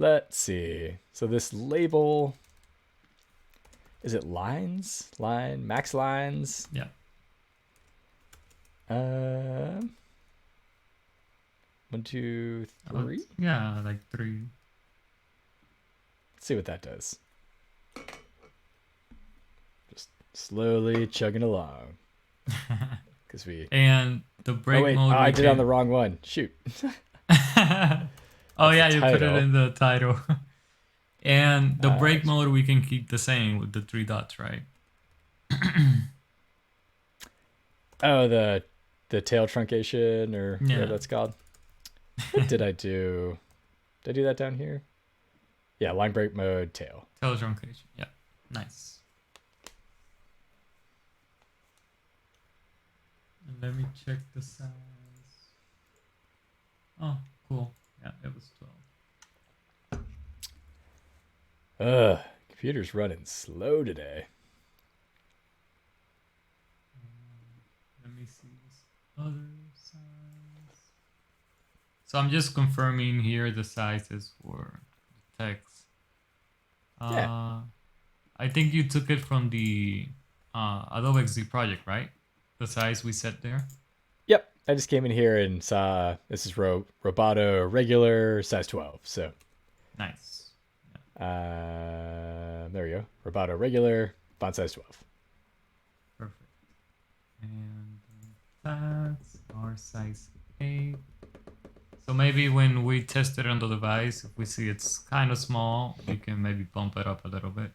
Let's see. So this label, is it lines? Max lines? Yeah. 1, 2, 3. Yeah, like 3. Let's see what that does. Just slowly chugging along. Because we. And the break Oh wait, mode. I did it on the wrong one. Shoot. Oh yeah, the you put it title. in the title. And the break It's- mode we can keep the same with the 3 dots, right? Oh, the tail truncation or Yeah. whatever that's called. What did I do? Did I do that down here? Yeah, line break mode, tail. Tail truncation. Yeah. Nice. And let me check the size. Oh, cool. Yeah, it was 12. Computer's running slow today. Let me see this other size. So I'm just confirming here the sizes for the text. Yeah. I think you took it from the Adobe XD project, right? The size we set there. Yep. I just came in here and saw this is Roboto regular size 12. So Nice. there we go. Roboto regular font size 12. Perfect. And that's our size 8. So maybe when we test it on the device, if we see it's kind of small, we can maybe bump it up a little bit.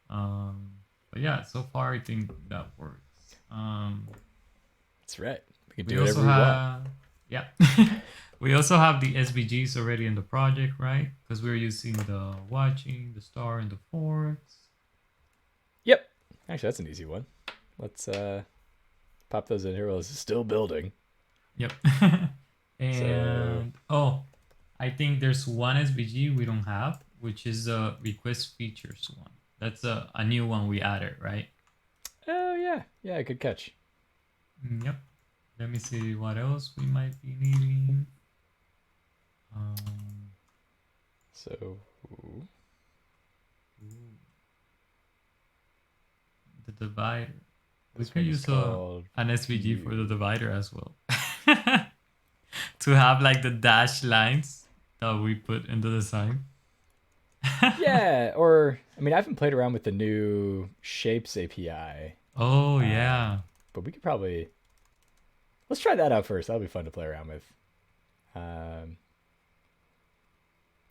But yeah, so far I think that works. That's right. We can We do whatever also we want. have, yeah, we also have the SVGs already in the project, right? Because we're using the watching, the star, and the forks. Yep. Actually, that's an easy one. Let's pop those in here while this is still building. Yep. And I think there's one SVG we don't have, which is the request features one. That's a new one we added, right? Oh yeah, yeah, good catch. Yep. Let me see what else we might be needing. So The divider. We this can one is use called an SVG view. for the divider as well. To have like the dash lines that we put in the design. Yeah, or I mean, I haven't played around with the new Shapes API, Oh yeah. but we could probably let's try that out first. That'll be fun to play around with.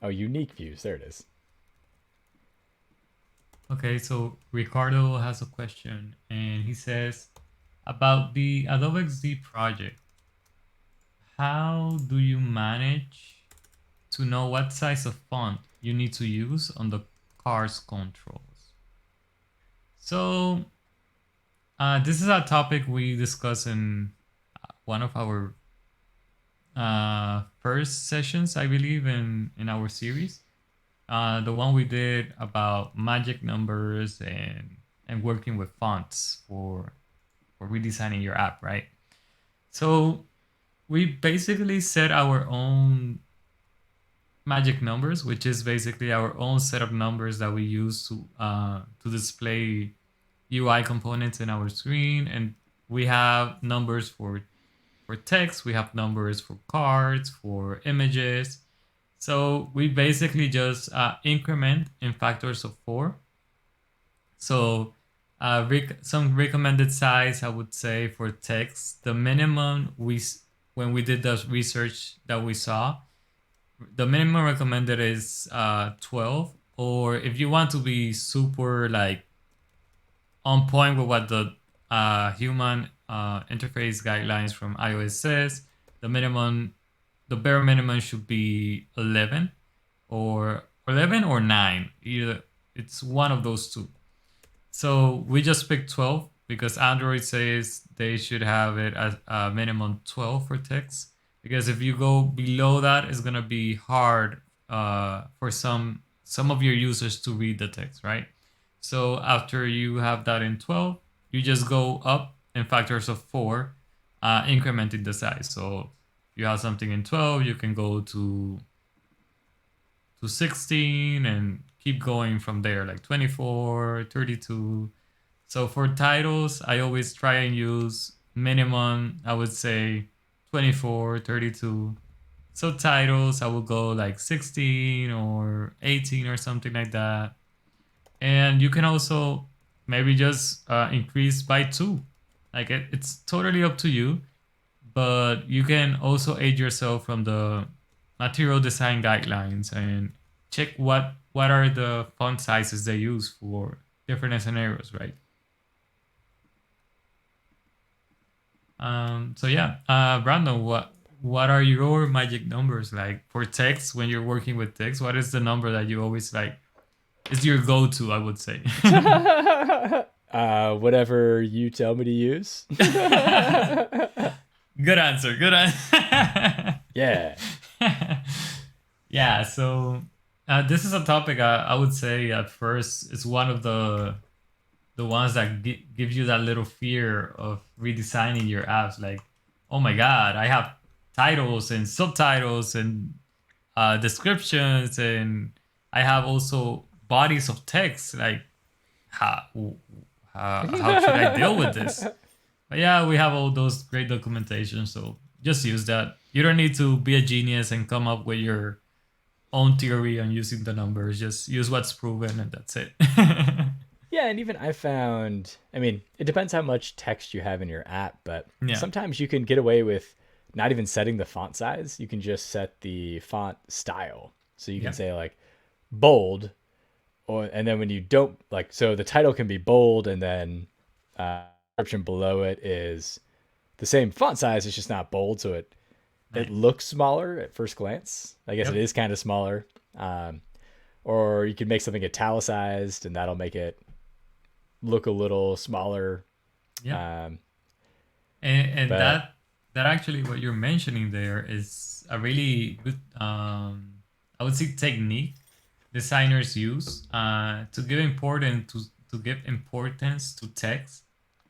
Oh, unique views. There it is. Okay, so Ricardo has a question and he says about the Adobe XD project. How do you manage to know what size of font you need to use on the car's controls? So this is a topic we discussed in one of our first sessions, I believe, in our series. The one we did about magic numbers and working with fonts for redesigning your app, right? So we basically set our own magic numbers, which is basically our own set of numbers that we use to display UI components in our screen. And we have numbers for text, we have numbers for cards, for images. So we basically just increment in factors of 4. So some recommended size, I would say, for text, the minimum when we did the research that we saw, the minimum recommended is 12. Or if you want to be super like on point with what the human interface guidelines from iOS says, the bare minimum should be 11 or 9. Either it's one of those two. So we just picked 12 because Android says they should have it as a minimum 12 for text. Because if you go below that, it's gonna be hard for some of your users to read the text, right? So after you have that in 12, you just go up in factors of 4, incrementing the size. So if you have something in 12, you can go to to 16 and keep going from there, like 24, 32. So for titles, I always try and use minimum, I would say 24, 32. So titles, I will go like 16 or 18 or something like that. And you can also maybe just increase by 2. Like it's totally up to you, but you can also aid yourself from the material design guidelines and check what are the font sizes they use for different scenarios, right? So yeah, Brandon, what are your magic numbers like for text when you're working with text? What is the number that you always like? Is your go-to, I would say. Whatever you tell me to use. Good answer. Good answer. Yeah. Yeah. So this is a topic I would say at first is one of the ones that give you that little fear of redesigning your apps. Like, oh my god, I have titles and subtitles and descriptions, and I have also bodies of text. Like, how how should I deal with this? But yeah, we have all those great documentation, so just use that. You don't need to be a genius and come up with your own theory on using the numbers. Just use what's proven, and that's it. Yeah, and even I found, I mean, it depends how much text you have in your app, but Yeah. sometimes you can get away with not even setting the font size. You can just set the font style. So you can Yeah. say like bold, or and then when you don't like, so the title can be bold, and then description below it is the same font size. It's just not bold, so it Nice. looks smaller at first glance. I guess it Yep. is kind of smaller. Or you can make something italicized, and that'll make it look a little smaller. Yep. Um, And but that actually what you're mentioning there is a really good I would say technique designers use to give importance to give importance to text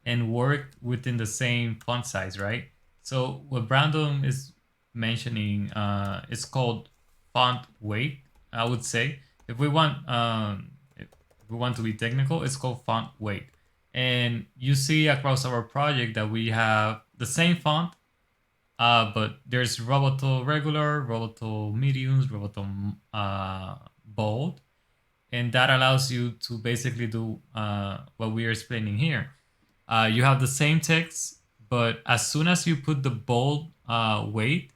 and work within the same font size, right? So what Brandon is mentioning is called font weight. I would say if we want to be technical, it's called font weight. And you see across our project that we have the same font, but there's Roboto regular, Roboto mediums, Roboto bold, and that allows you to basically do what we are explaining here. You have the same text, but as soon as you put the bold weight,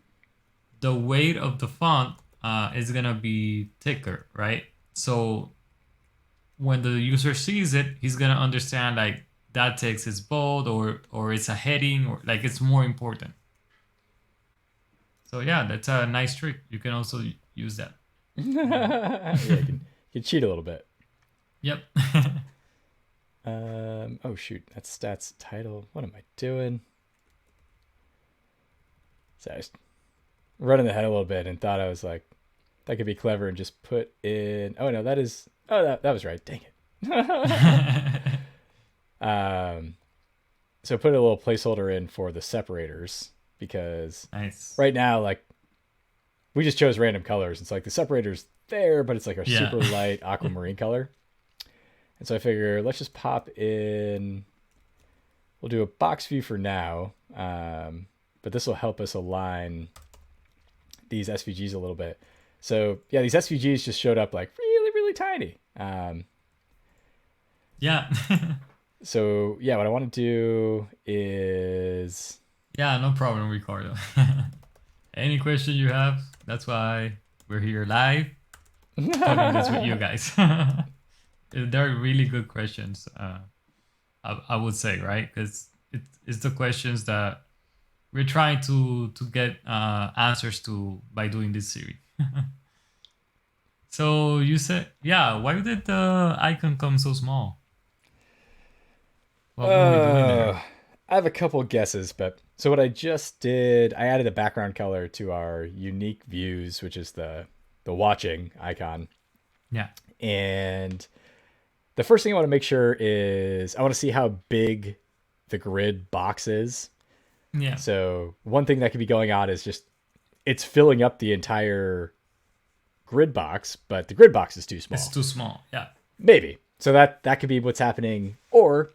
the weight of the font is gonna be thicker, right? So when the user sees it, he's gonna understand like that text is bold or it's a heading or like it's more important. So yeah, that's a nice trick. You can also use that. yeah, you can cheat a little bit. Yep. Oh shoot, that's stats title. What am I doing? So I was running the head a little bit and thought I was like, that could be clever and just put in. Oh no, that is. Oh, that was right. Dang it. um, so put a little placeholder in for the separators because Nice. right now, like, we just chose random colors. It's like the separator's there, but it's like a Yeah. super light aquamarine color. And so I figure let's just pop in. We'll do a box view for now, but this will help us align these SVGs a little bit. So yeah, these SVGs just showed up like really, really tiny. Yeah. So yeah, what I want to do is Yeah, no problem, Ricardo. Any question you have, that's why we're here live talking this with you guys. They're really good questions, I would say, right? Because it's the questions that we're trying to get answers to by doing this series. So you said, yeah, why did the icon come so small? What were we doing there? I have a couple guesses, but so what I just did, I added a background color to our unique views, which is the watching icon. Yeah. And the first thing I want to make sure is I want to see how big the grid box is. Yeah. So one thing that could be going on is just it's filling up the entire grid box, but the grid box is too small. It's too small. Yeah. Maybe. So that could be what's happening. Or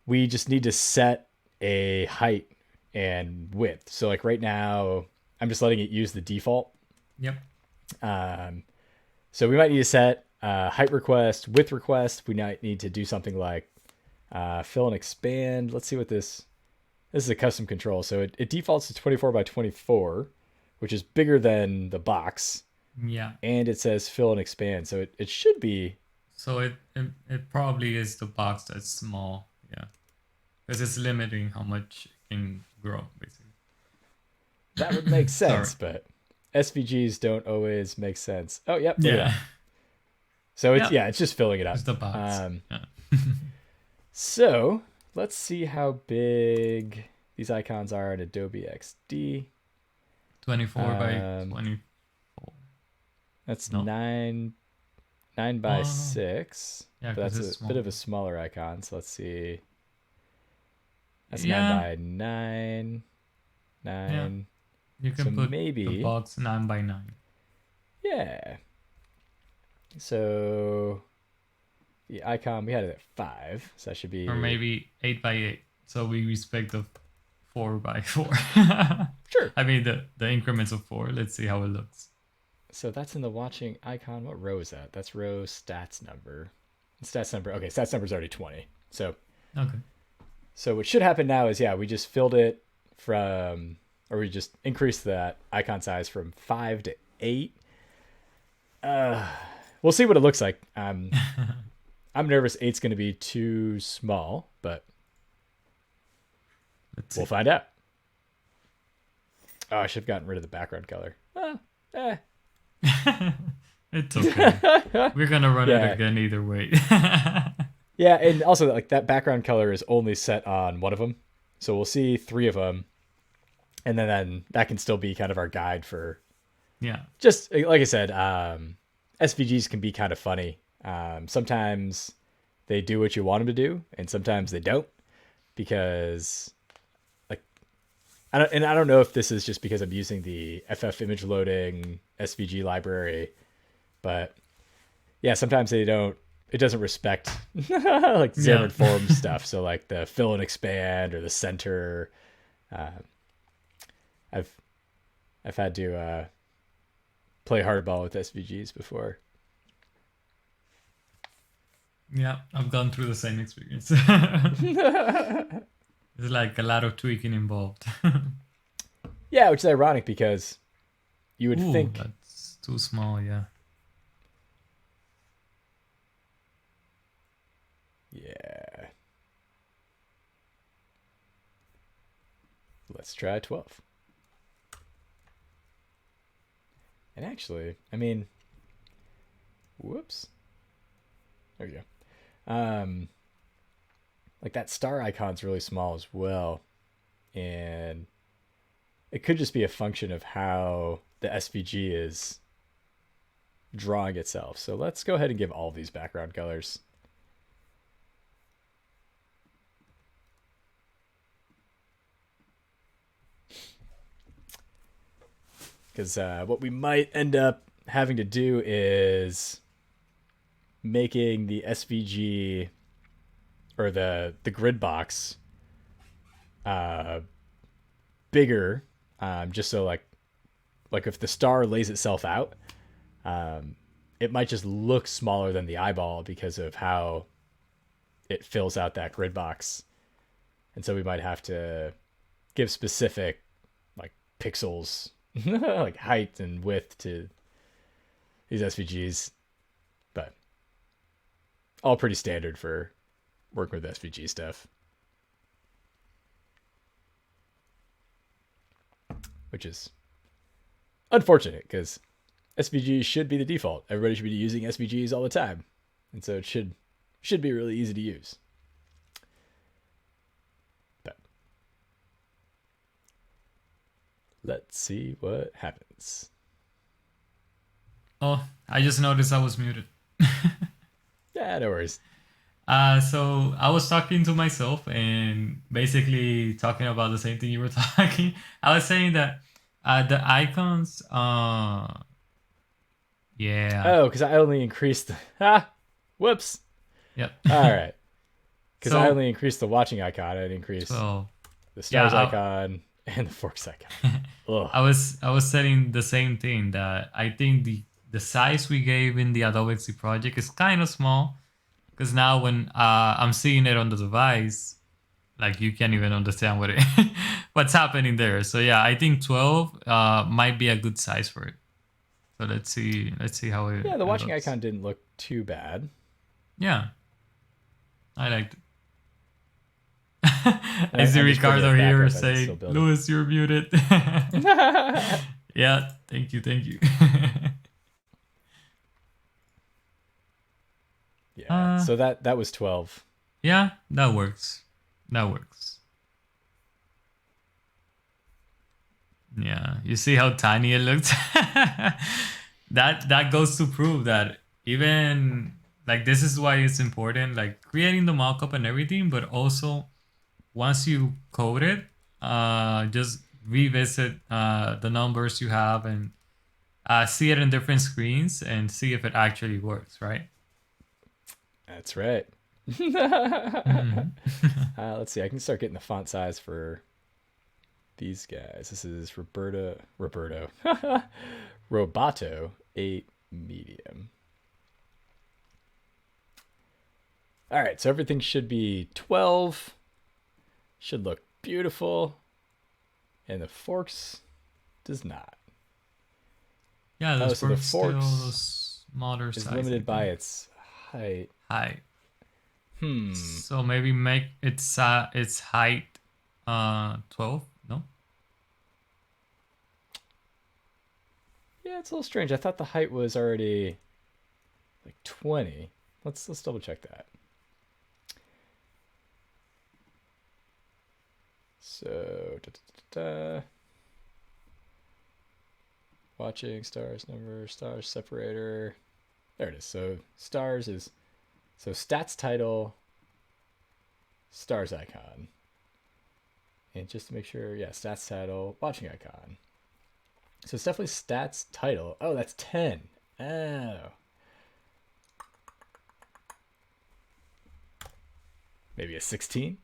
we just need to set a height and width. So like right now, I'm just letting it use the default. Yep. So we might need to set height request, width request. We might need to do something like fill and expand. Let's see what this is a custom control. So it defaults to 24 by 24, which is bigger than the box. Yeah. And it says fill and expand. So it should be. So it probably is the box that's small. Yeah. Because it's limiting how much it can grow, basically. That would make sense, but SVGs don't always make sense. Oh, yep. Yeah. So it's just filling it up. It's the box. So let's see how big these icons are in Adobe XD. 24 by 24. That's 9 by 6. Yeah, but that's a bit of a smaller icon. So let's see. That's 9 by 9. 9. Yeah. You can put maybe the box 9 by 9. Yeah. So the icon, we had it at 5. So that should be. Or maybe 8 by 8. So we respect the 4 by 4. Sure. I mean, the increments of 4. Let's see how it looks. So that's in the watching icon. What row is that? That's row stats number. Stats number. Okay, stats number is already 20. So. Okay. So what should happen now is, we just filled it from, or we just increased that icon size from 5 to 8. We'll see what it looks like. I'm nervous 8's going to be too small, but we'll find out. Oh, I should have gotten rid of the background color. It's okay. We're going to run it again either way. Yeah, and also like that background color is only set on one of them. So we'll see 3 of them. And then that can still be kind of our guide for. Yeah. Just like I said, SVGs can be kind of funny. Sometimes they do what you want them to do, and sometimes they don't, because I don't know if this is just because I'm using the FF image loading SVG library, but yeah, sometimes they don't. It doesn't respect like xamarin.forms stuff. So like the fill and expand or the center. I've had to play hardball with SVGs before. Yeah, I've gone through the same experience. There's like a lot of tweaking involved. Yeah, which is ironic because you would think that's too small. Yeah. Yeah. Let's try 12. And actually, I mean, whoops. There we go. Like that star icon's really small as well. And it could just be a function of how the SVG is drawing itself. So let's go ahead and give all these background colors. Because what we might end up having to do is making the SVG or the grid box bigger, just so like if the star lays itself out, it might just look smaller than the eyeball because of how it fills out that grid box. And so we might have to give specific like pixels like height and width to these SVGs, but all pretty standard for working with SVG stuff, which is unfortunate because SVGs should be the default. Everybody should be using SVGs all the time, and so it should be really easy to use. But let's see what happens. Oh, I just noticed I was muted. Yeah, no worries. So I was talking to myself and basically talking about the same thing you were talking. I was saying that The icons, yeah. Oh, because I only increased the whoops. Yep. All right. Because I So only increased the watching icon. I didn't increase 12. the stars Yeah, icon and the forks icon. Ugh. I was saying the same thing, that I think the size we gave in the Adobe XD project is kind of small, because now when I'm seeing it on the device, like you can't even understand what's happening there. So yeah, I think 12 might be a good size for it. So let's see how Yeah, the it watching looks. icon didn't look too bad. Yeah, I liked it. I see I'm just putting Ricardo it back here up as it's still saying, building. Louis, you're muted. Yeah, thank you, thank you. Yeah. uh So that was 12. yeah, that works. That works. Yeah, you see how tiny it looks? That goes to prove that even like this is why it's important, like creating the mockup and everything, but also once you code it, just revisit the numbers you have and see it in different screens and see if it actually works, right? That's right. Mhm. Let's see. I can start getting the font size for these guys. This is Roboto 8 medium. All right, so everything should be 12. Should look beautiful. And the forks does not. Yeah, Oh, those so the forks still forks smaller is size, I limited by think. its height. Height. Hmm. So maybe make its height 12, no? Yeah, it's a little strange. I thought the height was already like 20. Let's double check that. So watching stars number stars separator. There it is. So stars is so stats title stars icon. And just to make sure, yeah, stats title watching icon. So it's definitely stats title. Oh, that's 10. Oh. Maybe a 16?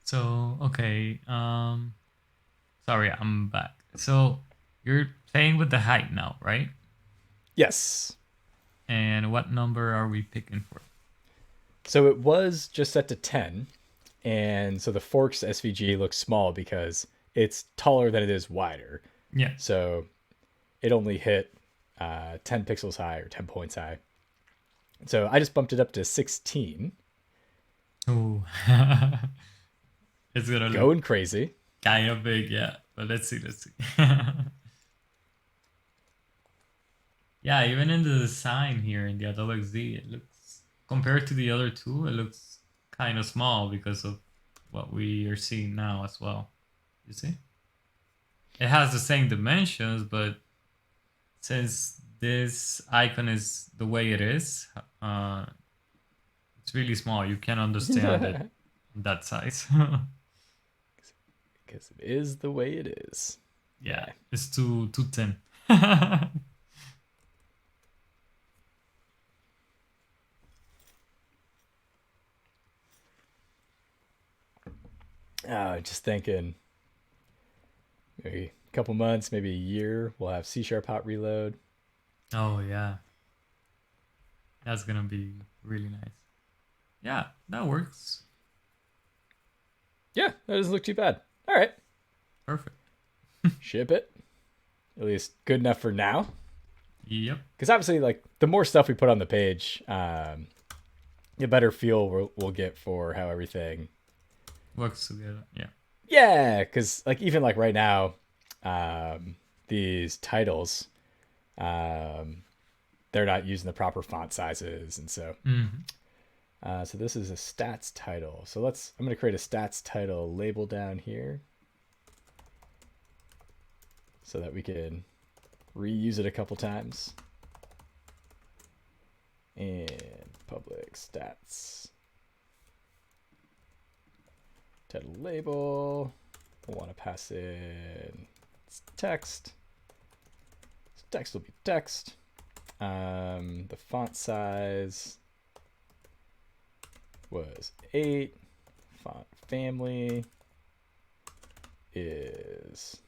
So okay, sorry, I'm back. So you're playing with the height now, right? Yes. And what number are we picking for? So it was just set to 10. And so the forks SVG looks small because it's taller than it is wider. Yeah. So it only hit 10 pixels high or 10 points high. So I just bumped it up to 16. Oh, it's gonna look Going crazy. kind of big, yeah. But let's see, let's see. Yeah, even in the design here in the Adobe XD, it looks compared to the other two, it looks kind of small because of what we are seeing now as well. You see, it has the same dimensions, but since this icon is the way it is, uh, it's really small. You can't understand it Because that size. it is the way it is. Yeah, Yeah. it's too thin. Just thinking maybe a couple months, maybe a year, we'll have C# hot reload. Oh yeah, that's gonna be really nice. Yeah, that works. Yeah, that doesn't look too bad. All right. Perfect. Ship it. At least good enough for now. Yep. Because obviously, like, the more stuff we put on the page, the better feel we'll get for how everything Works together. Yeah. yeah, because like even like right now, these titles, they're not using the proper font sizes, and so Hmm. so this is a stats title. So I'm gonna create a stats title label down here, so that we can reuse it a couple times. And public stats. title label. We'll want to pass in text. So text will be text. The font size was 8. Font family is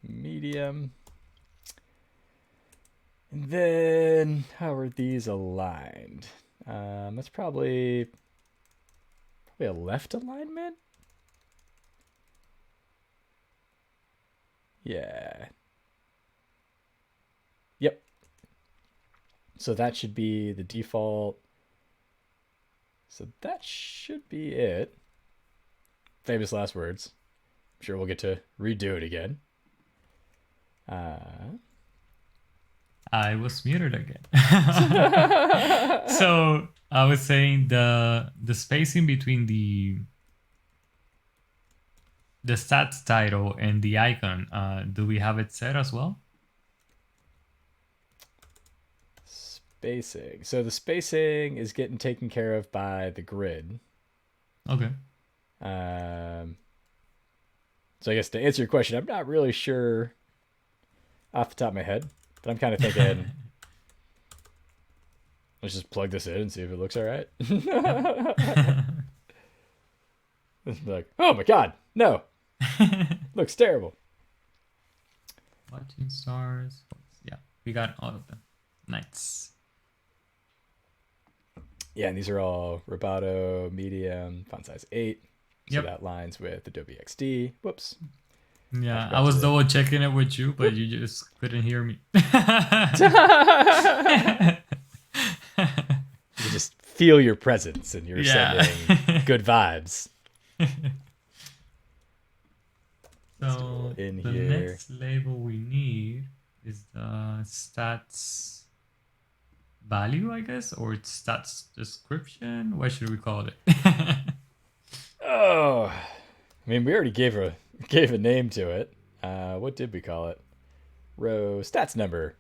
medium. And then how are these aligned? That's probably a left alignment. Yeah. Yep. So that should be the default. So that should be it. Famous last words. I'm sure we'll get to redo it again. I was muted again. So I was saying the spacing between the stats title and the icon, do we have it set as well? Spacing. So the spacing is getting taken care of by the grid. Okay. So I guess to answer your question, I'm not really sure off the top of my head, but I'm kind of thinking, let's just plug this in and see if it looks all right. It's like, oh my god, no, looks terrible. Watching stars. Yeah, we got all of them. Nice. Yeah, and these are all Roboto, medium, font size 8. So Yep. that lines with Adobe XD. Whoops. Yeah, I was double checking it with you, but you just couldn't hear me. You just feel your presence and you're sending good vibes. So in the here. next label we need is the stats value, I guess, or it's stats description. What should we call it? Oh, I mean, we already gave a name to it. What did we call it? Row stats number.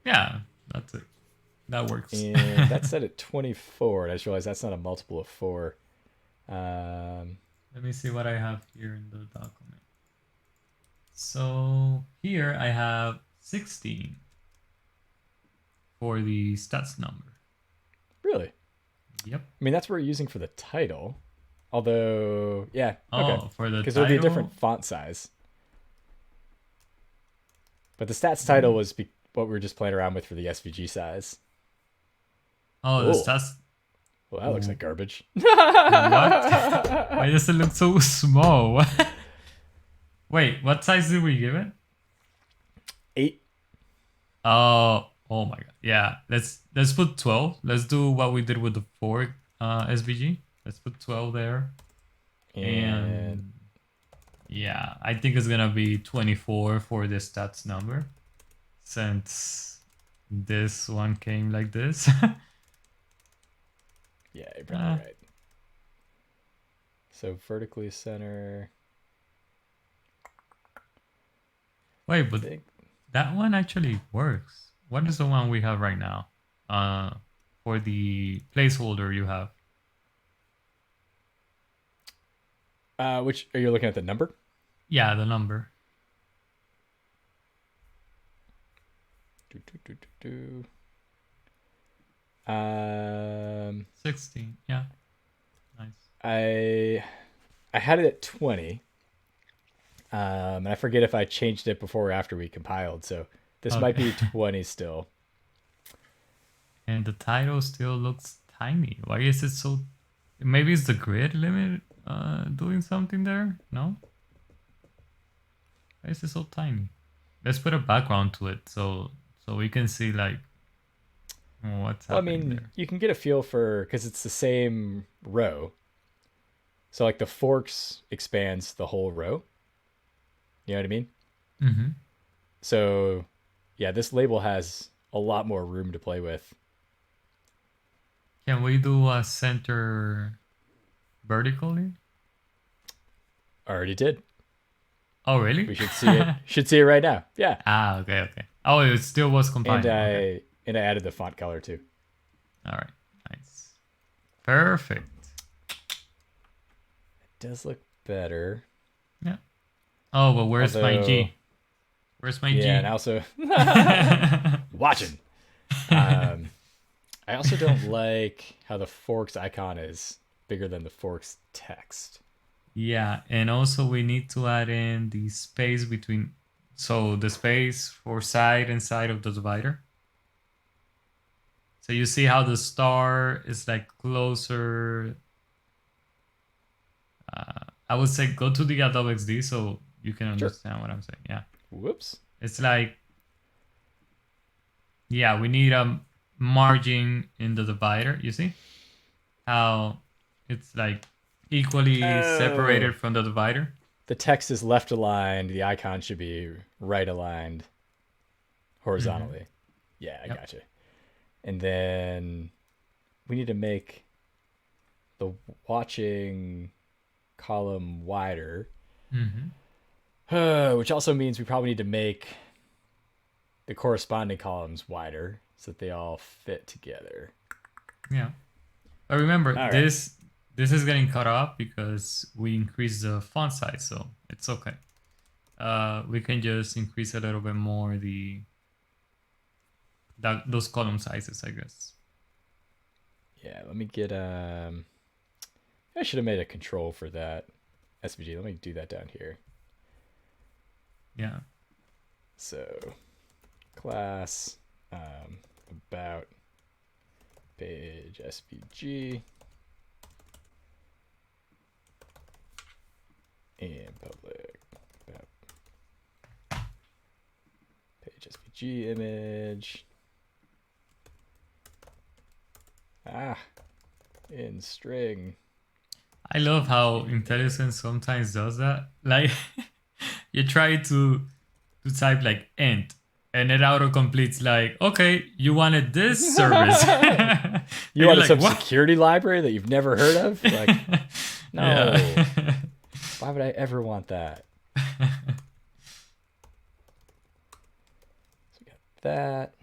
Yeah, that's it. That works. And that's set at 24. And I just realized that's not a multiple of 4. Let me see what I have here in the document. So here I have 16 for the stats number. Really? Yep. I mean, that's what we're using for the title. Although, yeah. Oh, okay. for the Because title? it'll be a different font size. But the stats title was what we were just playing around with for the SVG size. Oh, the stats. Well, that looks like garbage. What? Why does it look so small? Wait, what size did we give it? 8. Oh my god. Yeah, let's put 12. Let's do what we did with the 4 SVG. Let's put 12 there. And yeah, I think it's gonna be 24 for the stats number, since this one came like this. Yeah, you're probably right. So vertically center. Wait, but that one actually works. What is the one we have right now? For the placeholder you have. Which are you looking at the number? Yeah, the number. 16. Yeah. Nice. I had it at 20. And I forget if I changed it before or after we compiled, so this might be 20 still. And the title still looks tiny. Why is it so? Maybe it's the grid limit doing something there? No? Why is it so tiny? Let's put a background to it so we can see like what's happening there. You can get a feel for, because it's the same row. So like the forks expands the whole row. You know what I mean? Mm-hmm. So yeah, this label has a lot more room to play with. Can we do a center vertically? Already did. Oh, really? We should see it. Should see it right now. Yeah. Okay. Oh, it still was combined. And I added the font color too. All right, nice. Perfect. It does look better. Yeah. Oh, but where's my Although, G? Where's my yeah, G? and also watching. I also don't like how the forks icon is bigger than the forks text. Yeah, and also we need to add in the space between, so the space for side and side of the divider. So you see how the star is like closer. I would say go to the Adobe XD so you can Sure. understand what I'm saying. Yeah, Whoops. it's like, yeah, we need a margin in the divider. You see how it's like equally Oh, separated from the divider. the text is left aligned. The icon should be right aligned Mm-hmm. horizontally. Yeah, I Yep. gotcha. And then we need to make the watching column wider, Mm-hmm. which also means we probably need to make the corresponding columns wider so that they all fit together. Yeah. But remember, All right. this is getting cut off because we increased the font size, so it's okay. We can just increase a little bit more those column sizes, I guess. Yeah, let me get I should have made a control for that SVG. Let me do that down here. Yeah. So class about page SVG and public about page SVG image. In string. I love how IntelliSense sometimes does that. Like you try to type like int and it auto completes like, okay, you wanted this service. And You you're wanted like, some what? security library that you've never heard of? Like, no. Yeah. Why would I ever want that? So we got that.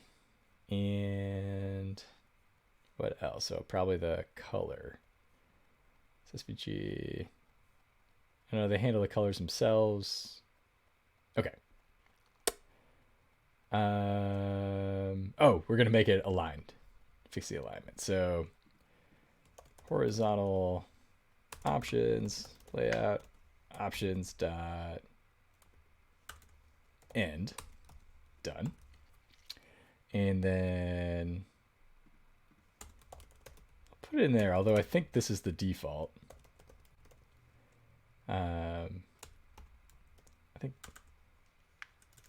And what else? So probably the color. SVG. I know they handle the colors themselves. Okay. Oh, we're gonna make it aligned. Fix the alignment. So horizontal options, layout, options dot end. Done. And then I'll put it in there, although I think this is the default. I think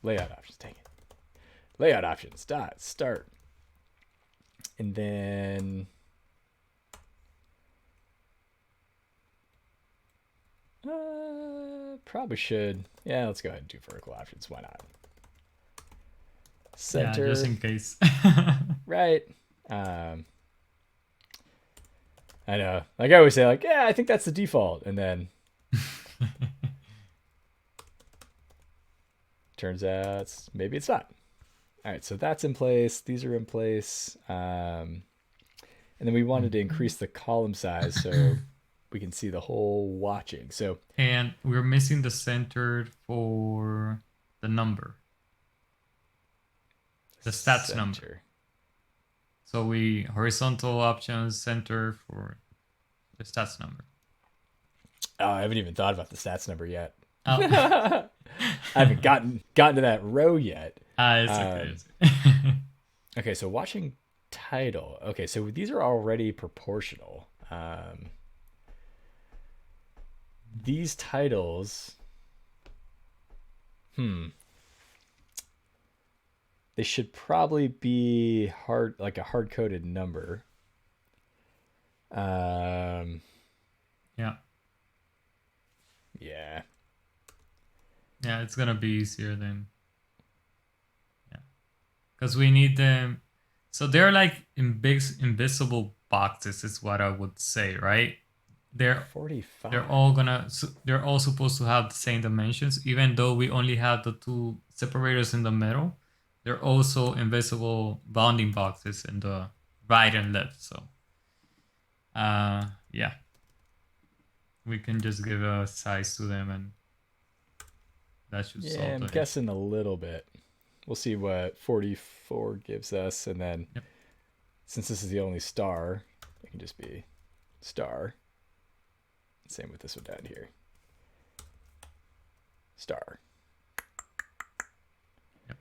layout options, dang it. Layout options dot start. And then probably should. Yeah, let's go ahead and do vertical options. Why not? Yeah, just Center, in case. right. I know. Like I always say, like, yeah, I think that's the default. And then turns out maybe it's not. All right, so that's in place. These are in place. And then we wanted to increase the column size so we can see the whole watching. So And we're missing the center for the number, the stats number. center. So we horizontal options center for the stats number. Oh, I haven't even thought about the stats number yet. Oh, I haven't gotten to that row yet. it's okay. Okay, so watching title. Okay, so these are already proportional. These titles, they should probably be like a hard coded number. Yeah. Yeah. Yeah, it's gonna be easier then. Yeah, because we need them. So they're like in big invisible boxes, is what I would say, right? They're 45. they're all supposed to have the same dimensions, even though we only have the two separators in the middle. They're also invisible bounding boxes in the right and left. So Yeah, we can just give a size to them, and that should Yeah, solve I'm the issue. guessing a little bit. We'll see what 44 gives us, and then Yep. since this is the only star, it can just be star. Same with this one down here. Star. Yep.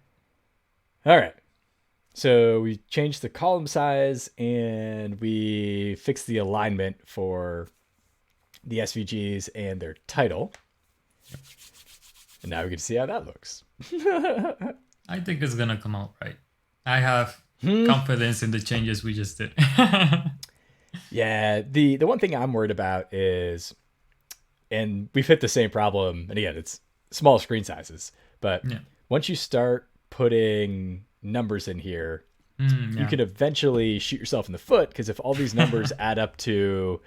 All right. So we changed the column size and we fixed the alignment for the SVGs and their title. Yep. And now we can see how that looks. I think it's gonna come out right. I have confidence in the changes we just did. Yeah, the one thing I'm worried about is, and we've hit the same problem, and again, it's small screen sizes, but Yeah. once you start putting numbers in here, you Yeah. could eventually shoot yourself in the foot, because if all these numbers add up to,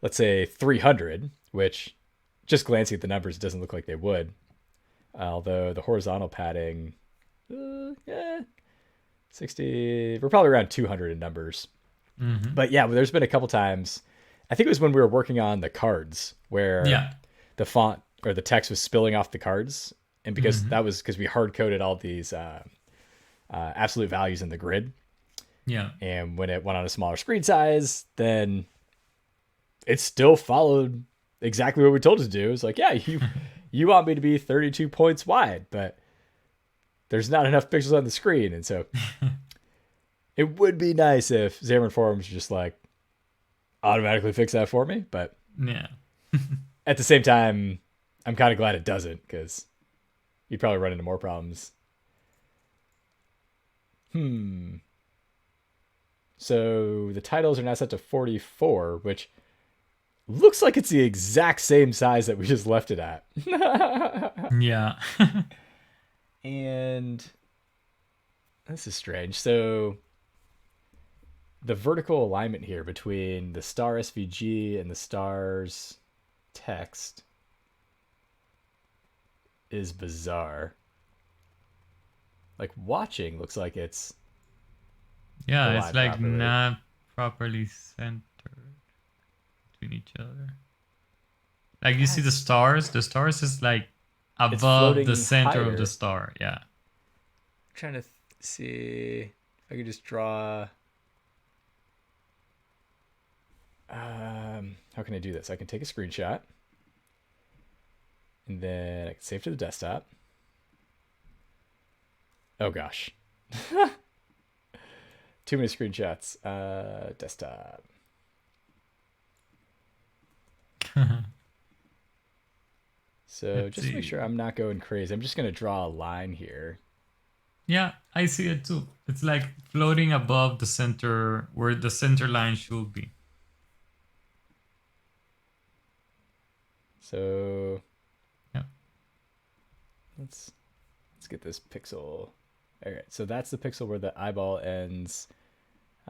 let's say, 300, which just glancing at the numbers doesn't look like they would, although the horizontal padding, 60, we're probably around 200 in numbers. Mm-hmm. But yeah, there's been a couple times, I think it was when we were working on the cards where Yeah. the font or the text was spilling off the cards, and because Mm-hmm. that was because we hard coded all these absolute values in the grid, Yeah. and when it went on a smaller screen size, then it still followed exactly what we told it to do. It's like, yeah, you want me to be 32 points wide, but there's not enough pixels on the screen, and so it would be nice if Xamarin.forms just like automatically fix that for me, but Yeah. at the same time, I'm kind of glad it doesn't, because you'd probably run into more problems. So the titles are now set to 44, which looks like it's the exact same size that we just left it at. Yeah. And this is strange. So the vertical alignment here between the star SVG and the star's text is bizarre. Like watching looks like it's Yeah, it's aligned like properly. not properly centered between each other. Like you see the stars. The stars is like above the floating center of higher. the star. Yeah. I'm trying to see if I could just draw. How can I do this? I can take a screenshot, and then I can save to the desktop. Oh gosh, too many screenshots. Desktop. So Let's just to make see. sure I'm not going crazy, I'm just gonna draw a line here. Yeah, I see it too. It's like floating above the center where the center line should be. So Yeah. let's get this pixel. All right, so that's the pixel where the eyeball ends.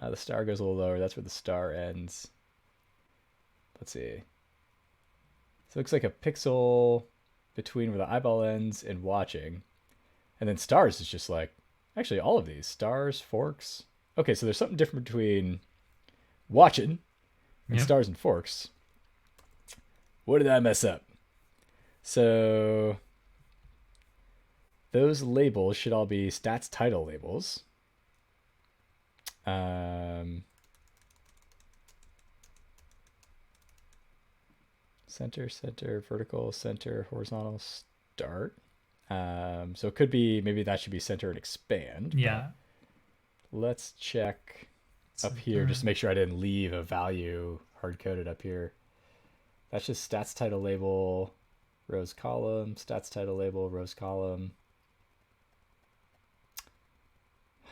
The star goes a little lower. That's where the star ends. Let's see. So it looks like a pixel between where the eyeball ends and watching. And then stars is just like, actually all of these. Stars, forks. Okay, so there's something different between watching and Yep. stars and forks. What did I mess up? So those labels should all be stats title labels. Center, vertical, center, horizontal, start. So it could be, maybe that should be center and expand. Yeah. Let's check up here just to make sure I didn't leave a value hard coded up here. That's just stats title label, rows column, stats title label, rows column.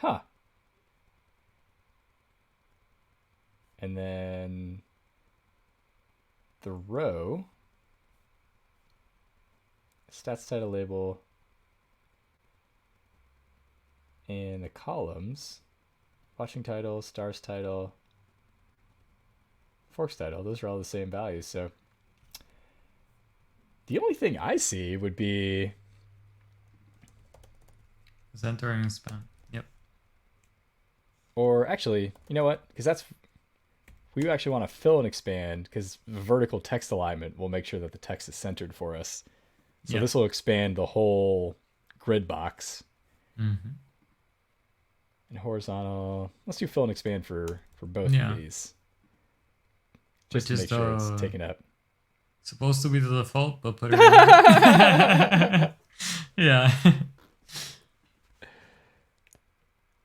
Huh. And then the row, stats title label, and the columns, watching title, stars title, forks title, those are all the same values. So the only thing I see would be center and expand. Yep. or actually, you know what? Because that's we actually want to fill and expand because vertical text alignment will make sure that the text is centered for us. So this will expand the whole grid box. Mm-hmm. And horizontal, let's do fill and expand for both of these. Just to make sure it's taken up. Supposed to be the default, but put it on. Yeah.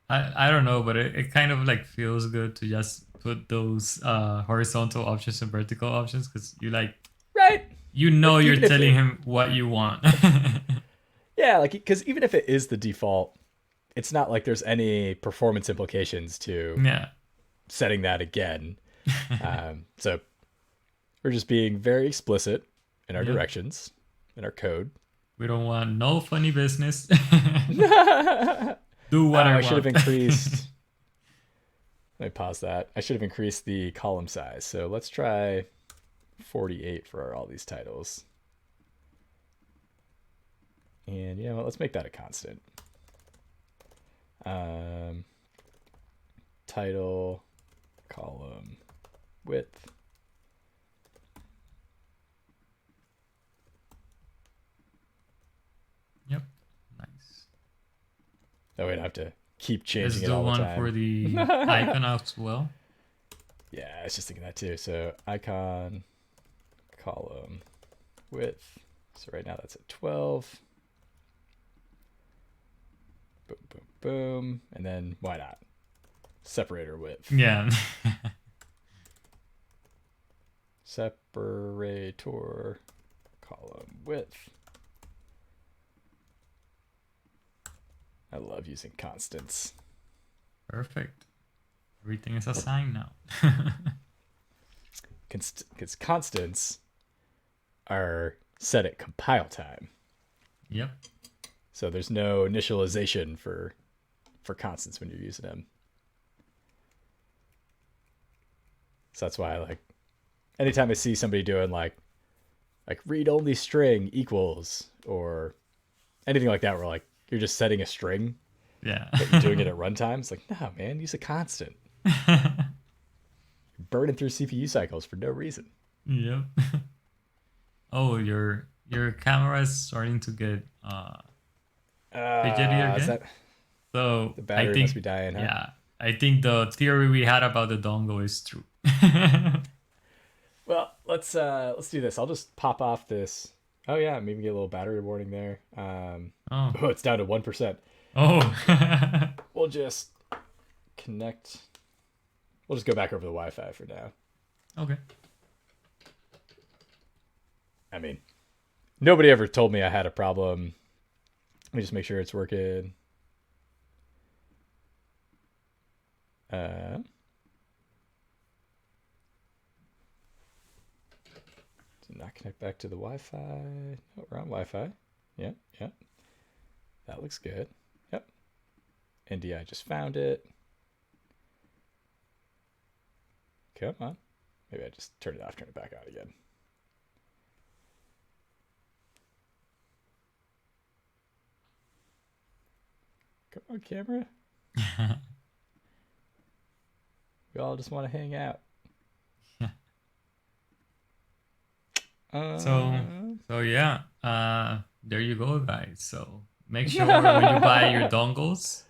I don't know, but it kind of like feels good to just put those horizontal options and vertical options because you like right. You know, like, you're telling him what you want. Yeah, like because even if it is the default, it's not like there's any performance implications to setting that again. So we're just being very explicit in our directions, in our code. We don't want no funny business. Do what I want. I should have increased. Let me pause that. I should have increased the column size. So let's try 48 for all these titles. And you know what? Let's make that a constant. Title, column, width. Yep. Nice. That way I don't have to keep changing it all the time. Let's do one for the icon as well. Yeah, I was just thinking that too. So icon, column, width. So right now that's at 12. Boom, boom, boom. And then why not? Separator width. Yeah. Separator column width. I love using constants. Perfect. Everything is assigned now. Because constants are set at compile time. Yep. So there's no initialization for constants when you're using them. So that's why, like, anytime I see somebody doing like read only string equals or anything like that, where like you're just setting a string, but you're doing it at runtime, it's like, no, man, use a constant. You're burning through CPU cycles for no reason. Yep. Oh, your camera is starting to get fidgety again. So the battery must be dying, huh? Yeah, I think the theory we had about the dongle is true. Well, let's do this. I'll just pop off this. Oh yeah, maybe get a little battery warning there. Oh, it's down to 1%. Oh. We'll just connect. We'll just go back over the Wi-Fi for now. Okay. I mean, nobody ever told me I had a problem. Let me just make sure it's working. Did not connect back to the Wi-Fi. No, we're on Wi-Fi. Yep. That looks good. Yep. NDI just found it. Come on. Maybe I just turned it off, turn it back on again. Come on, camera. We all just want to hang out. So yeah, there you go, guys. So make sure when you buy your dongles,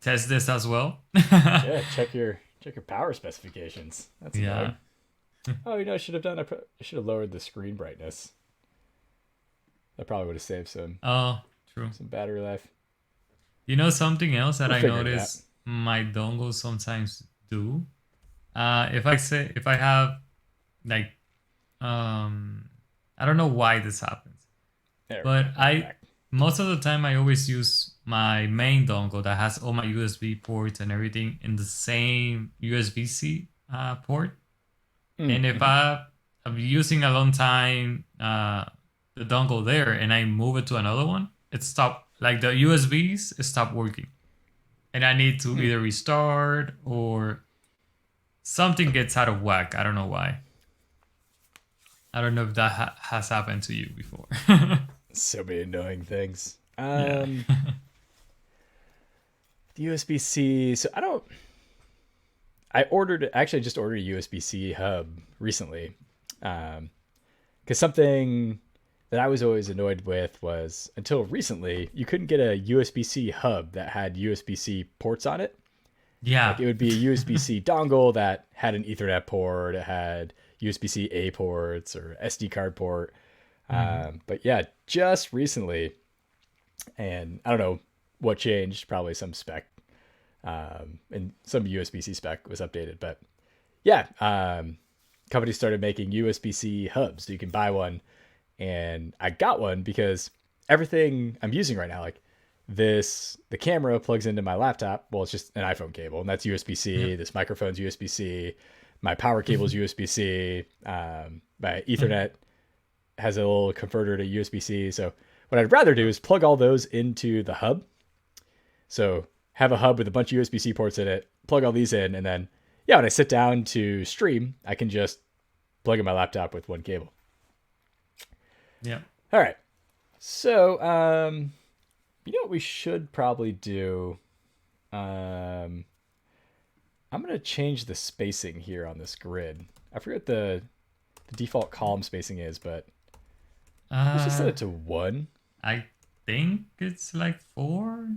test this as well. Yeah, check your power specifications. That's annoying. Oh, you know, I should have lowered the screen brightness. That probably would have saved some. Oh, true. Some battery life. You know something else that I notice my dongles sometimes do? If I have like I don't know why this happens. But most of the time I always use my main dongle that has all my USB ports and everything in the same USB-C port. And if I'm using a long time the dongle there and I move it to another one, it stopped. Like the USBs stop working. And I need to either restart or something gets out of whack. I don't know why. I don't know if that has happened to you before. So many annoying things. The USB-C. So I actually just ordered a USB-C hub recently. Because something that I was always annoyed with was until recently, you couldn't get a USB-C hub that had USB-C ports on it. Like Yeah. it would be a USB-C dongle that had an Ethernet port, it had USB-C A ports or SD card port. Hmm. But yeah, just recently, and I don't know what changed, probably some spec, and some USB-C spec was updated. But yeah, companies started making USB-C hubs, so you can buy one. And I got one because everything I'm using right now, like the camera plugs into my laptop. Well, it's just an iPhone cable, and that's USB-C. Yep. This microphone's USB-C. My power cable is USB-C. My Ethernet has a little converter to USB-C. So what I'd rather do is plug all those into the hub. So have a hub with a bunch of USB-C ports in it, plug all these in, and then yeah, when I sit down to stream, I can just plug in my laptop with one cable. Yep. All right. So, you know what we should probably do? Um, I'm going to change the spacing here on this grid. I forget what the default column spacing is, but let's just set Uh, it to 1. I think it's like 4.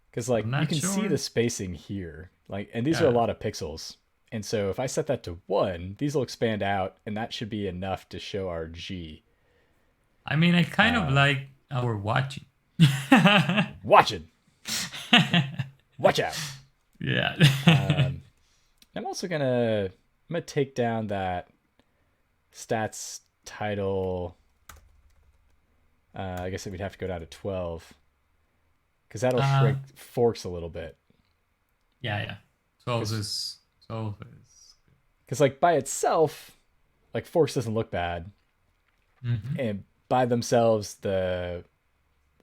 Because, I'm like, you not can see sure. the spacing here. Like, and these are a Yeah. lot of pixels. And so if I set that to 1, these will expand out, and that should be enough to show our G. I mean, I kind of Um, like our watching. Yeah. watching. Watch out. I'm also I'm gonna take down that stats title. I guess we'd have to go down to 12 because that'll uh, shrink forks a little bit. yeah. 12 is. Because like by itself, like forks doesn't look bad, Hmm. and by themselves the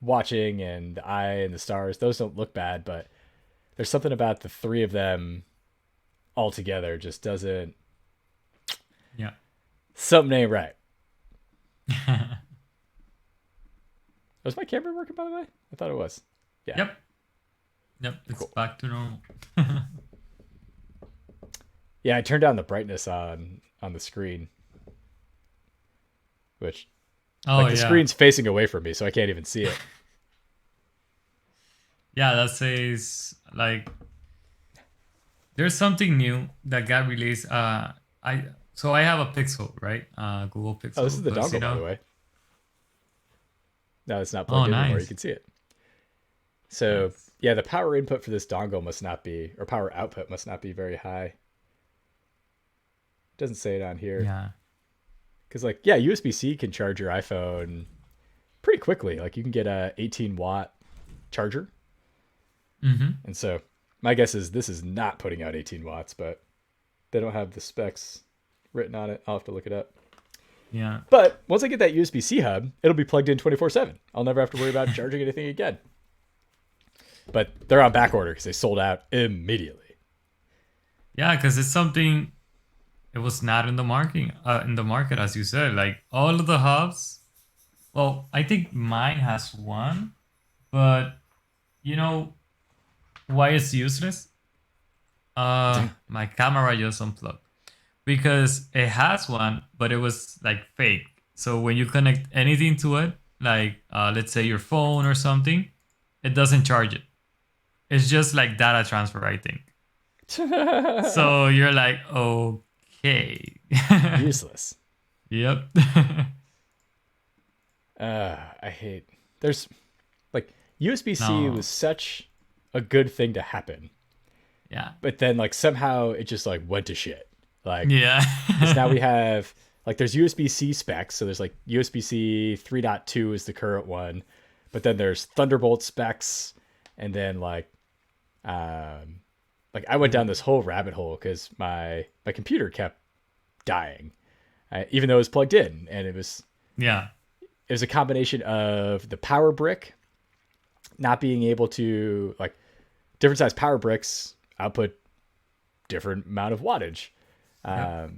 watching and the eye and the stars, those don't look bad, but there's something about the three of them all together just doesn't, Yeah. something ain't right. Was my camera working, by the way? I thought it was. Yeah. Yep. Yep. It's Cool. back to normal. Yeah, I turned down the brightness on the screen, which Oh like the yeah. screen's facing away from me, so I can't even see it. Yeah, that says like there's something new that got released. I have a Pixel, right? Google Oh, this is Pixel. the Plus, dongle, by the way. No, it's not Oh, plugged in anymore. You nice. can see it. So Nice. yeah, the power input for this dongle must not be, or power output must not be very high. Doesn't say it on here. Yeah. Because like yeah, USB-C can charge your iPhone pretty quickly. Like you can get a 18-watt charger. Mm-hmm. And so my guess is this is not putting out 18 watts, but they don't have the specs written on it. I'll have to look it up. Yeah. But once I get that USB-C hub, it'll be plugged in 24/7. I'll never have to worry about charging anything again. But they're on back order because they sold out immediately. Yeah, because it's something it was not in the market. In the market, as you said, like all of the hubs. Well, I think mine has one, but you know why it's useless? My camera just unplugged because it has one, but it was like fake. So when you connect anything to it, like let's say your phone or something, it doesn't charge it. It's just like data transfer, I think. So you're like, okay. Useless. Yep. I hate. There's like USB-C No. was such a good thing to happen, Yeah. but then like somehow it just like went to shit. Like Yeah. because now we have like there's USB-C specs, so there's like USB-C 3.2 is the current one, but then there's Thunderbolt specs, and then like I went down this whole rabbit hole because my computer kept dying, even though it was plugged in, and Yeah. it was a combination of the power brick not being able to like different size power bricks output different amount of wattage. Yep.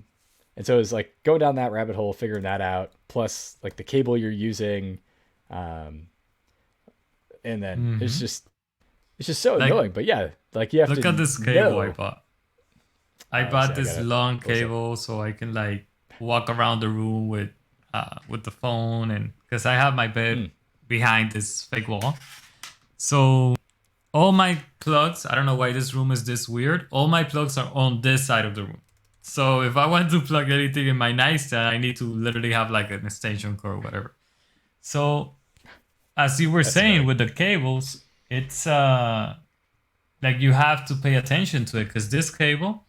And so it was like going down that rabbit hole, figuring that out, plus like the cable you're using. Um, and then Hmm. it's just so Like, annoying. But yeah, like you have look to at this cable I know. bought. I See, bought I this gotta long pull this up. cable so I can like walk around the room with the phone, and because I have my bed Mm. behind this fake wall. So all my plugs, I don't know why this room is this weird. All my plugs are on this side of the room. So if I want to plug anything in my nightstand, I need to literally have like an extension cord or whatever. So as you were That's saying silly. with the cables, it's like you have to pay attention to it because this cable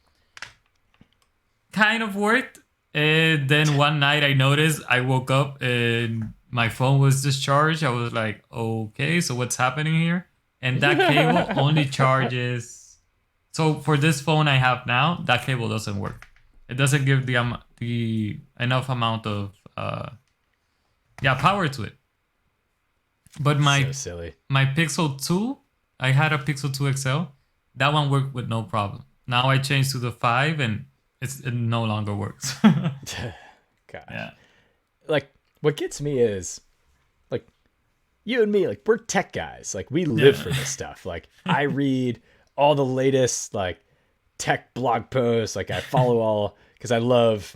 kind of worked. And then one night I noticed I woke up and my phone was discharged. I was like, okay, so what's happening here? And that cable only charges. So for this phone I have now, that cable doesn't work. It doesn't give the enough amount of power to it. But So silly. my Pixel 2, I had a Pixel 2 XL. That one worked with no problem. Now I changed to the 5 and it no longer works. Gosh. Yeah. Like, what gets me is, like, you and me, like, we're tech guys. Like, we live Yeah. for this stuff. Like, I read all the latest, like, tech blog posts. Like, I follow all, because I love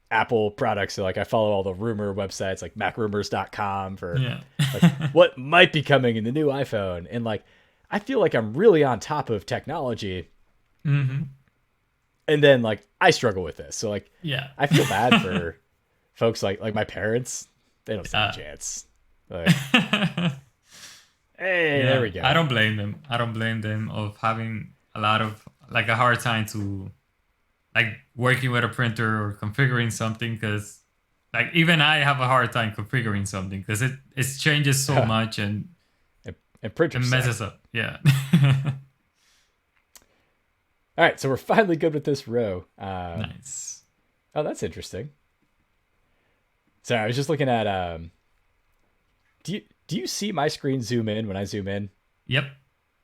Apple products. So, like, I follow all the rumor websites, like macrumors.com for, Yeah. like, what might be coming in the new iPhone. And, like, I feel like I'm really on top of technology. Mm-hmm. And then, like, I struggle with this. So, like, Yeah. I feel bad for folks like my parents. They don't stand a chance. Like, hey, there Yeah. we I go. don't blame them. I don't blame them of having a lot of like a hard time to like working with a printer or configuring something because like even I have a hard time configuring something because it changes so much and And it printers suck. messes up. Yeah. All right, so we're finally good with this row. Nice. Oh, that's interesting. Sorry, I was just looking at. Do you see my screen zoom in when I zoom in? Yep.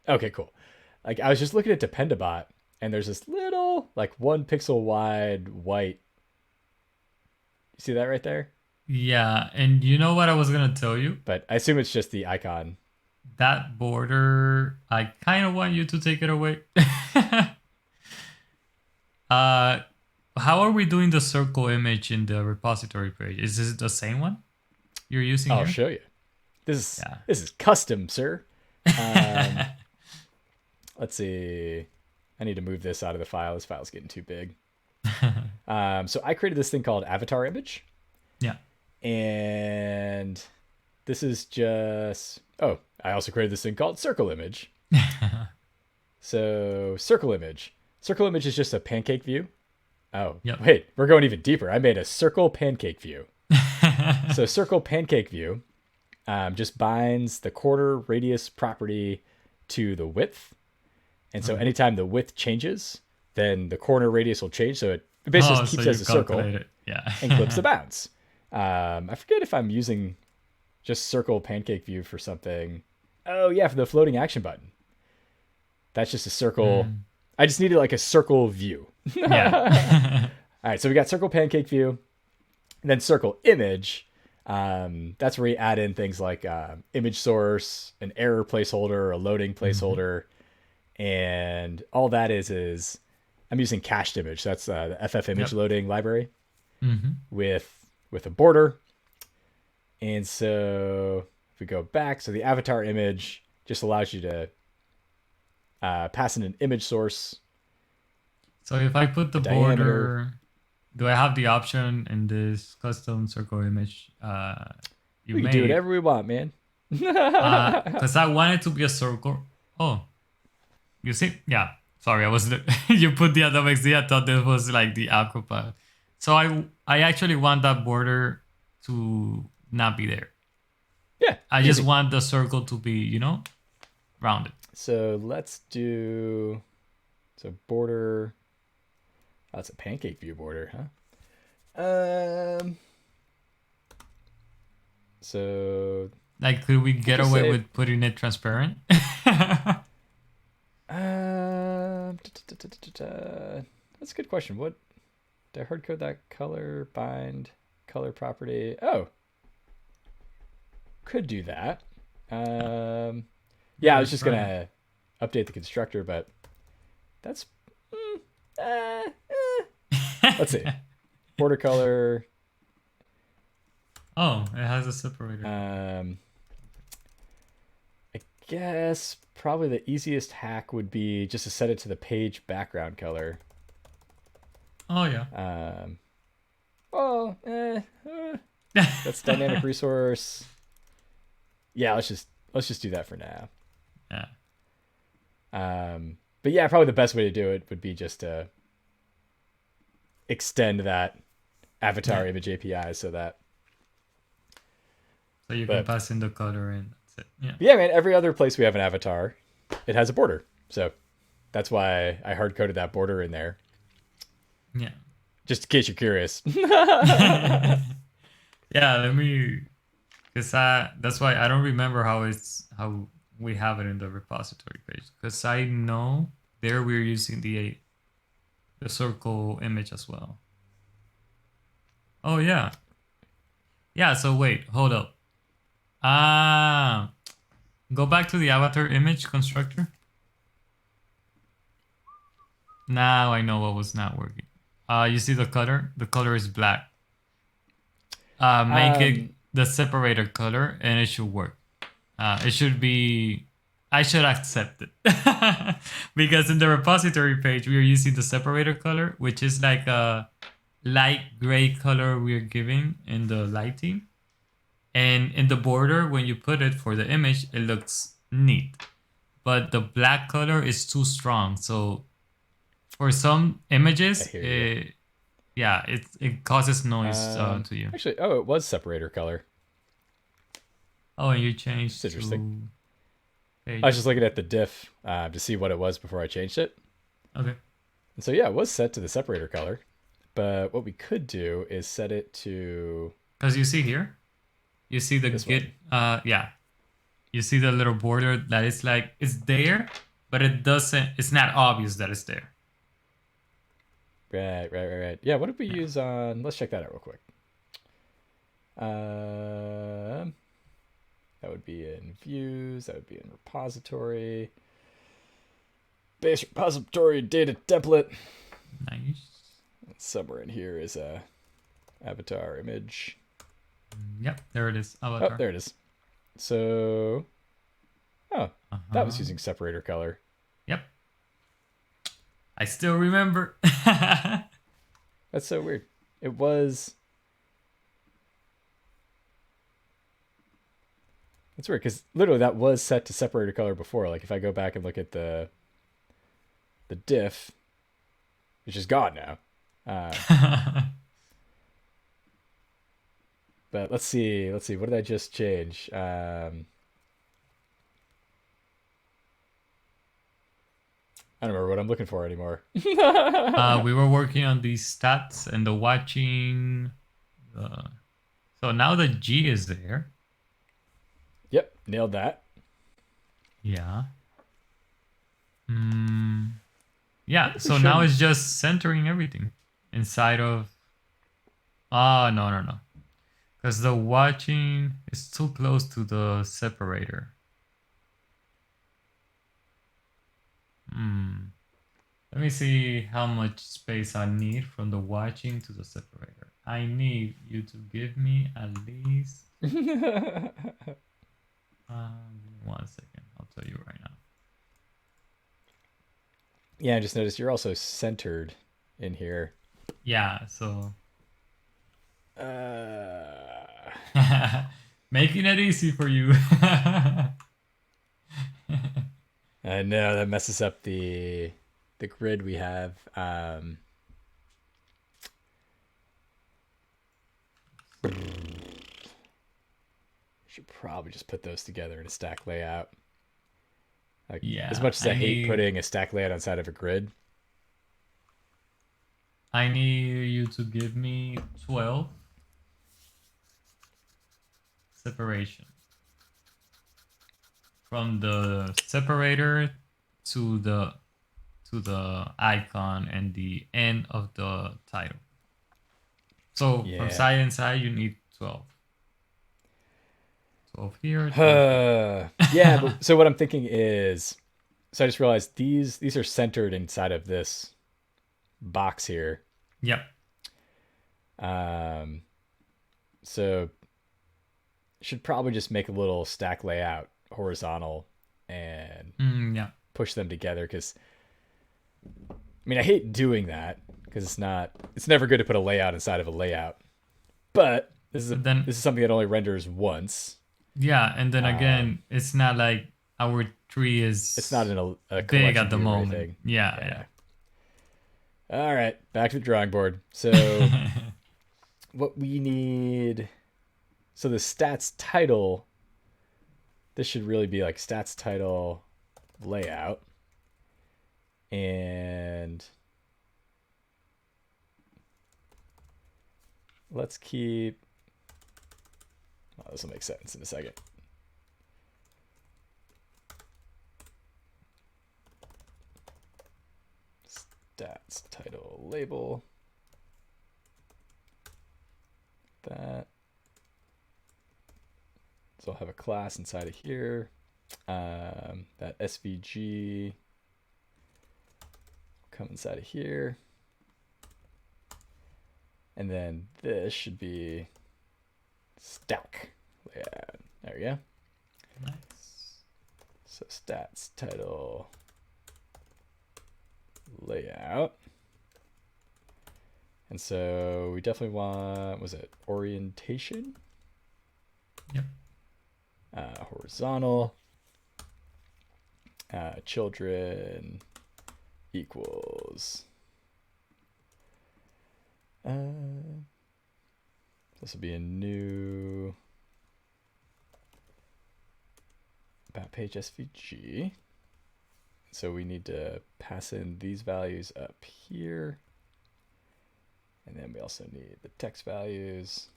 Okay, cool. Like I was just looking at Dependabot, and there's this little like 1 pixel wide white. You see that right there? Yeah, and you know what I was gonna tell you? But I assume it's just the icon. That border, I kind of want you to take it away. uh, how are we doing the circle image in the repository page? Is this the same one you're using I'll here? show you. Yeah. This is custom, sir. Um, let's see. I need to move this out of the file. This file's getting too big. So I created this thing called avatar image, Yeah. and this is just. Oh, I also created this thing called circle image. So circle image. Circle image is just a pancake view. Oh, Yep. wait, we're going even deeper. I made a circle pancake view. So circle pancake view just binds the quarter radius property to the width. And so anytime the width changes, then the corner radius will change. So it basically Oh, just so keeps you as a circle calculate it. Yeah. and clips the bounds. I forget if I'm using just circle pancake view for something. Oh, yeah, for the floating action button. That's just a circle. I just needed like a circle view. Yeah. All right, so we got circle pancake view, and then circle image. That's where we add in things like image source, an error placeholder, a loading placeholder, and all that is I'm using cached image. That's the FF image Yep. loading library Mm-hmm. with a border. And so if we go back, so the avatar image just allows you to pass in an image source, So if I put the diameter. border, do I have the option in this custom circle image you We can do made? whatever we want, man. Because I want it to be a circle. Oh, you see? Yeah. Sorry, I was you put the Adobe XD. I thought this was like the Aquapad. So I actually want that border to not be there. Yeah, I just easy. want the circle to be, rounded. So let's do border. Oh, that's a pancake view border, huh? So Like, could we get just away say with putting it transparent? that's a good question. What did I hard code that color bind color property? Oh, could do that. Yeah, I was just Right. gonna update the constructor, but that's Let's see. Border color. Oh, it has a separator. I guess probably the easiest hack would be just to set it to the page background color. Oh yeah. That's dynamic resource. Yeah, let's just do that for now. Yeah. But yeah, probably the best way to do it would be just to extend that avatar image API so that. So you can pass in the color and that's it. Yeah. Yeah, man. Every other place we have an avatar, it has a border. So that's why I hard coded that border in there. Yeah. Just in case you're curious. Yeah. Let me. Cause that's why I don't remember how we have it in the repository page. Cause I know there we're using the circle image as well. Oh yeah. Yeah. So wait, hold up. Go back to the avatar image constructor. Now I know what was not working. You see the color? The color is black. Make it the separator color and it should work. It should be. I should accept it because in the repository page we are using the separator color, which is like a light gray color we're giving in the lighting. And in the border, when you put it for the image, it looks neat. But the black color is too strong. So for some images, it causes noise to you. Actually, it was separator color. Oh, and you changed. That's interesting. I was just looking at the diff to see what it was before I changed it. Okay. And so yeah, it was set to the separator color. But what we could do is set it to. Because you see here. You see the you see the little border that is like, it's there, but it's not obvious that it's there. Right. Yeah, what did we use on, let's check that out real quick. That would be in views, that would be in repository. Base repository data template. Nice. Somewhere in here is a avatar image. Yep, there it is. Avatar. Oh, there it is. So, that was using separator color. Yep. I still remember. That's so weird. It was. That's weird because literally that was set to separator color before. Like if I go back and look at the diff, which is gone now. But let's see. What did I just change? I don't remember what I'm looking for anymore. We were working on these stats and the watching. So now the G is there. Yep, nailed that. Yeah. Yeah, so now it's just centering everything inside of. No. Because the watching is too close to the separator. Let me see how much space I need from the watching to the separator. I need you to give me at least. Give me 1 second. I'll tell you right now. Yeah, I just noticed you're also centered in here. Yeah, so. Making it easy for you. I know that messes up the grid we have. Should probably just put those together in a stack layout. Like, yeah. As much as I hate putting a stack layout inside of a grid. I need you to give me 12 separation from the separator to the icon and the end of the title. So from side and side, you need 12. 12 here. 12 yeah. But, so what I'm thinking is, so I just realized these are centered inside of this box here. Yep. So should probably just make a little stack layout horizontal and Yeah. push them together, because I mean, I hate doing that because it's never good to put a layout inside of a layout. But this is something that only renders once. Yeah, and then again, it's not like our tree It's not is in a big collection at the view or moment. anything. Yeah. All right, back to the drawing board. So what we need, so the stats title, this should really be like stats title layout. And let's keep, oh, this will make sense in a second. Stats title label. That. So I'll have a class inside of here. That SVG come inside of here. And then this should be stack layout. There we go. Nice. So stats title layout. And so we definitely want, was it orientation? Yep. Horizontal. Children equals. This will be a new about page SVG. So we need to pass in these values up here. And then we also need the text values.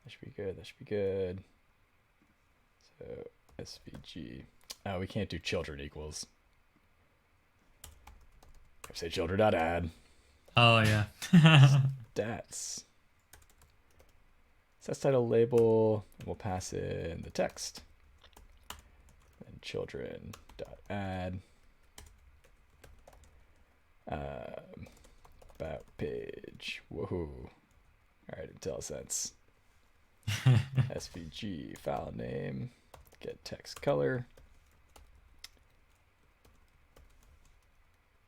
That should be good. That should be good. So SVG. Oh, we can't do children equals. I have to say children.add. Oh, yeah. Stats. Stats title label. And we'll pass in the text. And children.add. About page. Woohoo. All right, IntelliSense. SVG file name. Get text color.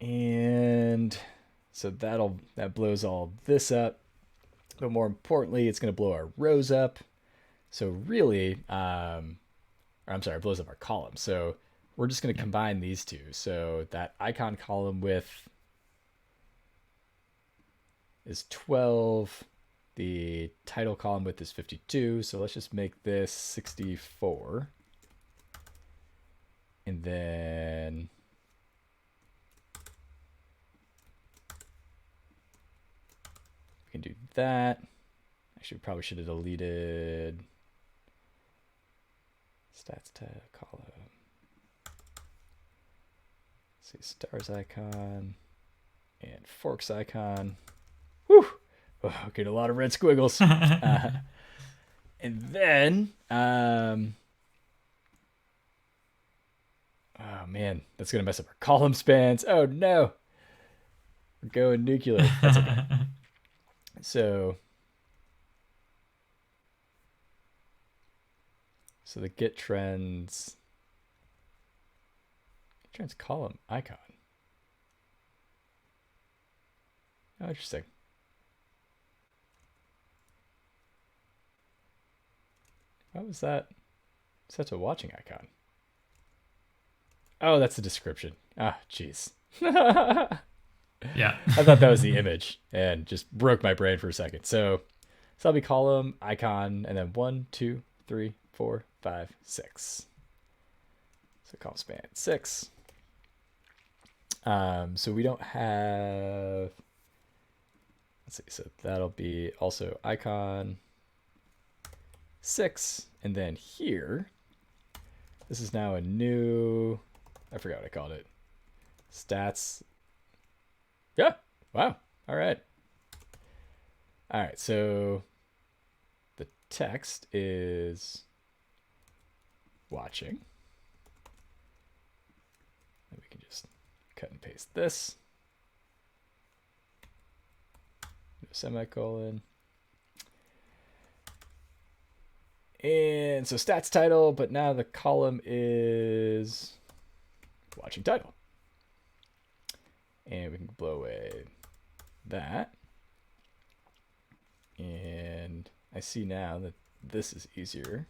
And so that blows all this up. But more importantly, it's going to blow our rows up. So really, it blows up our columns. So we're just going to combine these two. So that icon column width is 12. The title column width is 52. So let's just make this 64. And then we can do that. Actually, we probably should have deleted stats tab column. Let's see, stars icon and forks icon. Whew! Oh, getting a lot of red squiggles. And then, oh man, that's gonna mess up our column spans. Oh no, we're going nuclear. That's okay. So the GitTrends column icon. Oh, interesting. What was that? Such a watching icon. Oh, that's the description. Ah, jeez. Yeah. I thought that was the image and just broke my brain for a second. So that'll be column, icon, and then 1, 2, 3, 4, 5, 6. So column span 6. So we don't have, let's see, so that'll be also icon 6. And then here, this is now a new, I forgot what I called it. Stats. Yeah. Wow. All right. All right. So the text is watching. cut and paste this. No semicolon. And so stats title, but now the column is watching title. And we can blow away that. And I see now that this is easier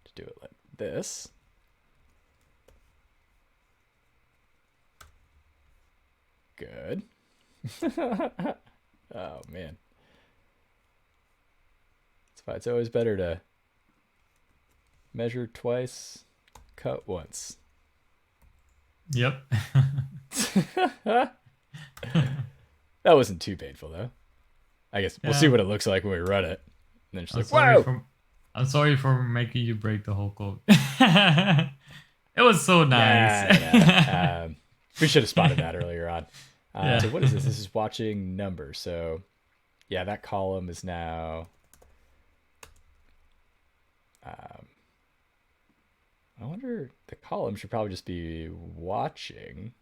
to do it like this. Good. Oh, man. That's why it's always better to measure twice, cut once. Yep. That wasn't too painful, though. I guess we'll see what it looks like when we run it. And then just I'm sorry for making you break the whole code. It was so nice. Nah. We should have spotted that earlier on. So what is this? This is watching numbers. So yeah, that column is now... I wonder, the column should probably just be watching.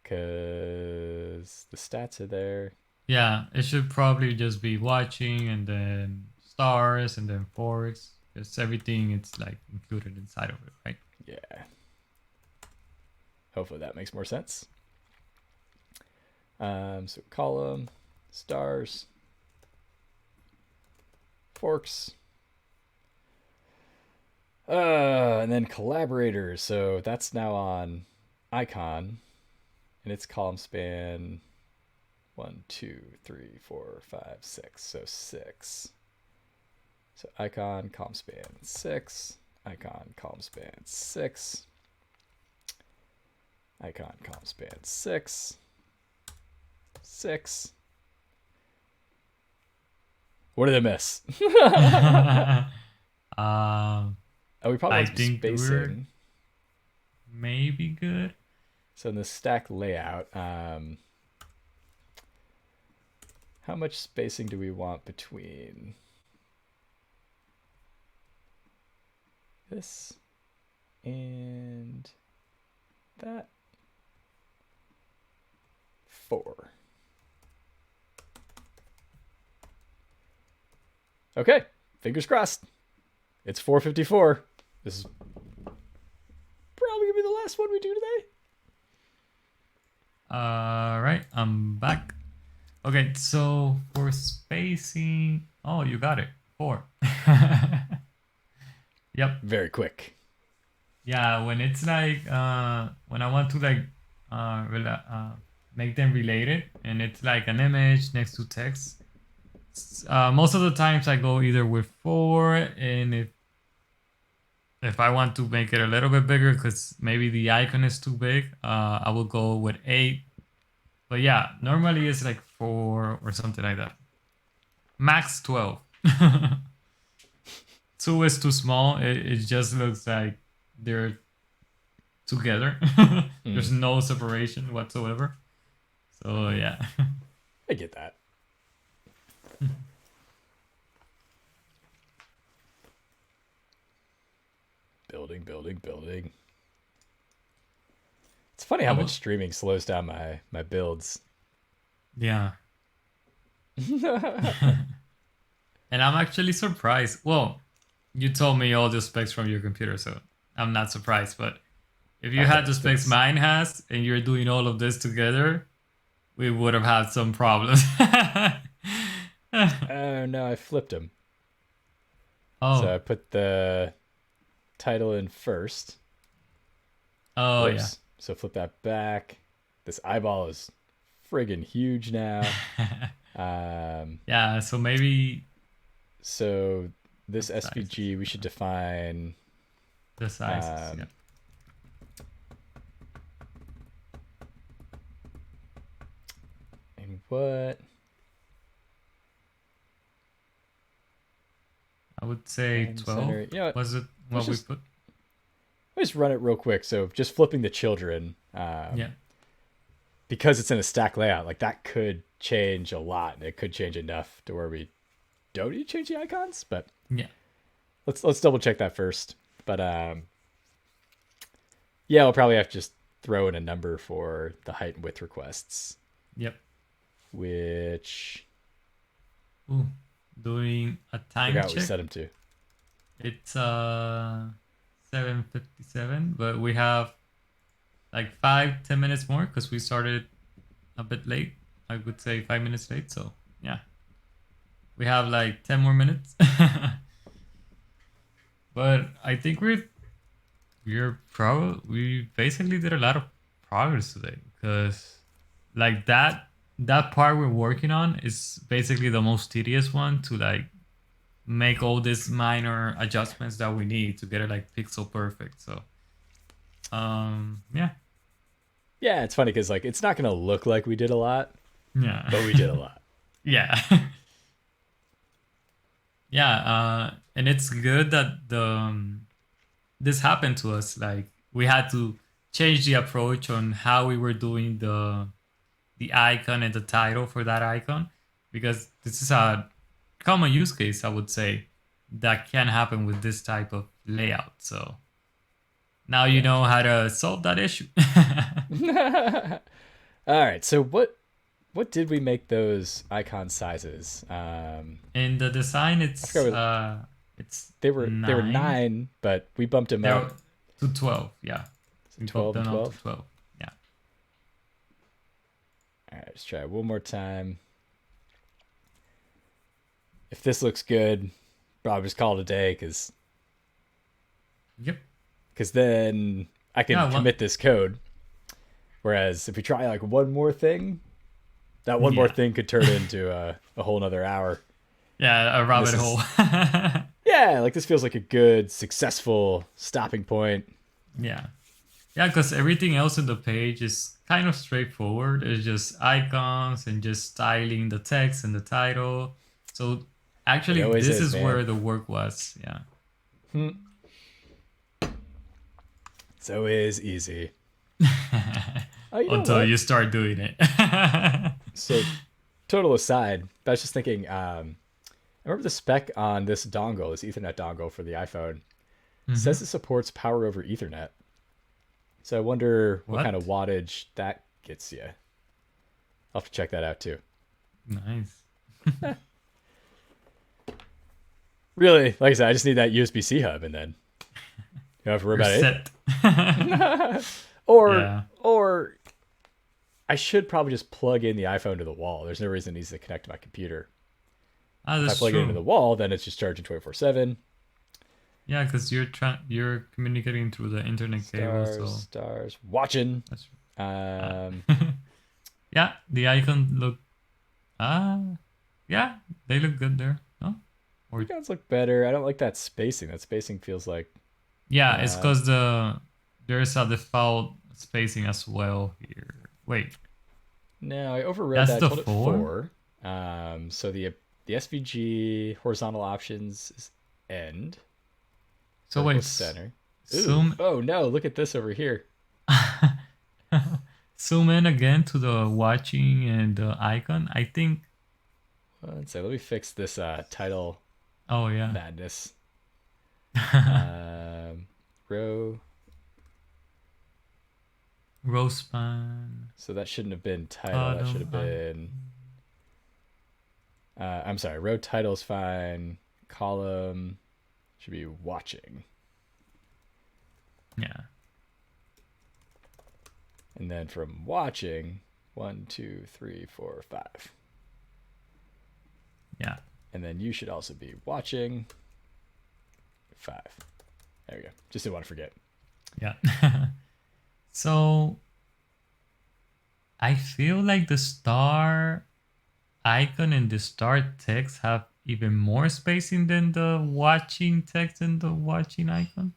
Because the stats are there. Yeah, it should probably just be watching and then stars and then forks. Because everything it's like included inside of it, right? Yeah. Hopefully that makes more sense. So column, stars, forks. And then collaborators. So that's now on icon. And its column span 1, 2, 3, 4, 5, 6. So 6. So icon, column span 6. Icon, column span 6. Icon, column span 6. 6. What did I miss? We probably I have think spacing. Maybe good. So in the stack layout, how much spacing do we want between this and that? 4. Okay, fingers crossed. It's 4:54. This is probably gonna be the last one we do today. Right, I'm back. Okay, so for spacing, oh, you got it. 4. Yep. Very quick. Yeah, when it's like when I want to like make them related, and it's like an image next to text. Most of the times I go either with 4, and if I want to make it a little bit bigger because maybe the icon is too big, I will go with 8. But yeah, normally it's like 4 or something like that. Max 12. 2 is too small. It just looks like they're together. There's no separation whatsoever. So yeah. I get that. Building. It's funny how much streaming slows down my builds. Yeah. And I'm actually surprised. Well, you told me all the specs from your computer, so I'm not surprised. But if you had the specs mine has, and you're doing all of this together, we would have had some problems. Oh, no, I flipped them. Oh. So I put the title in first. Oh, Whoops. yeah. So flip that back. This eyeball is friggin' huge now. Yeah, so maybe... So this SVG, we should define... the sizes, yeah. And what... I would say 12. You know what? Was it what we put? Let's just run it real quick. So just flipping the children. Yeah. Because it's in a stack layout, like that could change a lot. And it could change enough to where we don't need to change the icons. But yeah, let's double check that first. But Yeah, we'll probably have to just throw in a number for the height and width requests, Yep. which Ooh, doing a I time forgot what we check. set them to. It's 7:57, but we have like 5-10 minutes more because we started a bit late. I would say 5 minutes late. So yeah, we have like 10 more minutes. But I think we basically did a lot of progress today because like that part we're working on is basically the most tedious one to like make all these minor adjustments that we need to get it like pixel perfect. So yeah. Yeah, it's funny because like it's not gonna look like we did a lot, Yeah. but we did a lot. Yeah. Yeah, and it's good that this happened to us. Like we had to change the approach on how we were doing the icon and the title for that icon because this is a common use case, I would say, that can happen with this type of layout. So now you know how to solve that issue. All right, so what did we make those icon sizes? In the design, I forgot. it's They were 9. 9, but we bumped them They're up to 12. Yeah, to we bumped 12 and them up to 12. 12. Yeah. All right, let's try it one more time. If this looks good, probably just call it a day because Yep. then I can Yeah. commit this code. Whereas if we try like one more thing, that one more Yeah. thing could turn into a whole nother hour. Yeah. A And this rabbit is, hole. yeah, like this feels like a good, successful stopping point. Yeah. Yeah, because everything else in the page is kind of straightforward. It's just icons and just styling the text and the title. So It actually, always this is, is man. where the work was. Yeah. It's always easy. Oh, you know Until what? you start doing it. So, total aside, but I was just thinking, I remember the spec on this dongle, this Ethernet dongle for the iPhone, Hmm. says it supports power over Ethernet. So I wonder what kind of What? wattage that gets you. I'll have to check that out too. Nice. Really, like I said, I just need that USB-C hub, and then you don't have to worry You're about set. it. or Yeah. or I should probably just plug in the iPhone to the wall. There's no reason it needs to connect to my computer. Ah, If I that's plug it into true. the wall, then it's just charging 24/7. Yeah, because you're communicating through the internet cable, so Stars, watching. that's Um, yeah. The icon look yeah, they look good there. No, or icons look better. I don't like that spacing. That spacing feels like yeah, it's uh, because there's a default spacing as well here. Wait, no. I overrode that's that. I the told it 4. 4. So the SVG horizontal options is end. So wait, Vertical center. Ooh. zoom Oh no! Look at this over here. zoom in again to the watching and the icon. I think. Let's say. Let me fix this title Oh yeah. madness. Row. Row span, So that shouldn't have been title. That should bottom have icon. been. I'm sorry. Row title's fine. Column should be watching. Yeah. And then from watching, 1, 2, 3, 4, 5. Yeah. And then you should also be watching 5. There we go. Just didn't want to forget. Yeah. So I feel like the star icon and the star text have even more spacing than the watching text and the watching icon.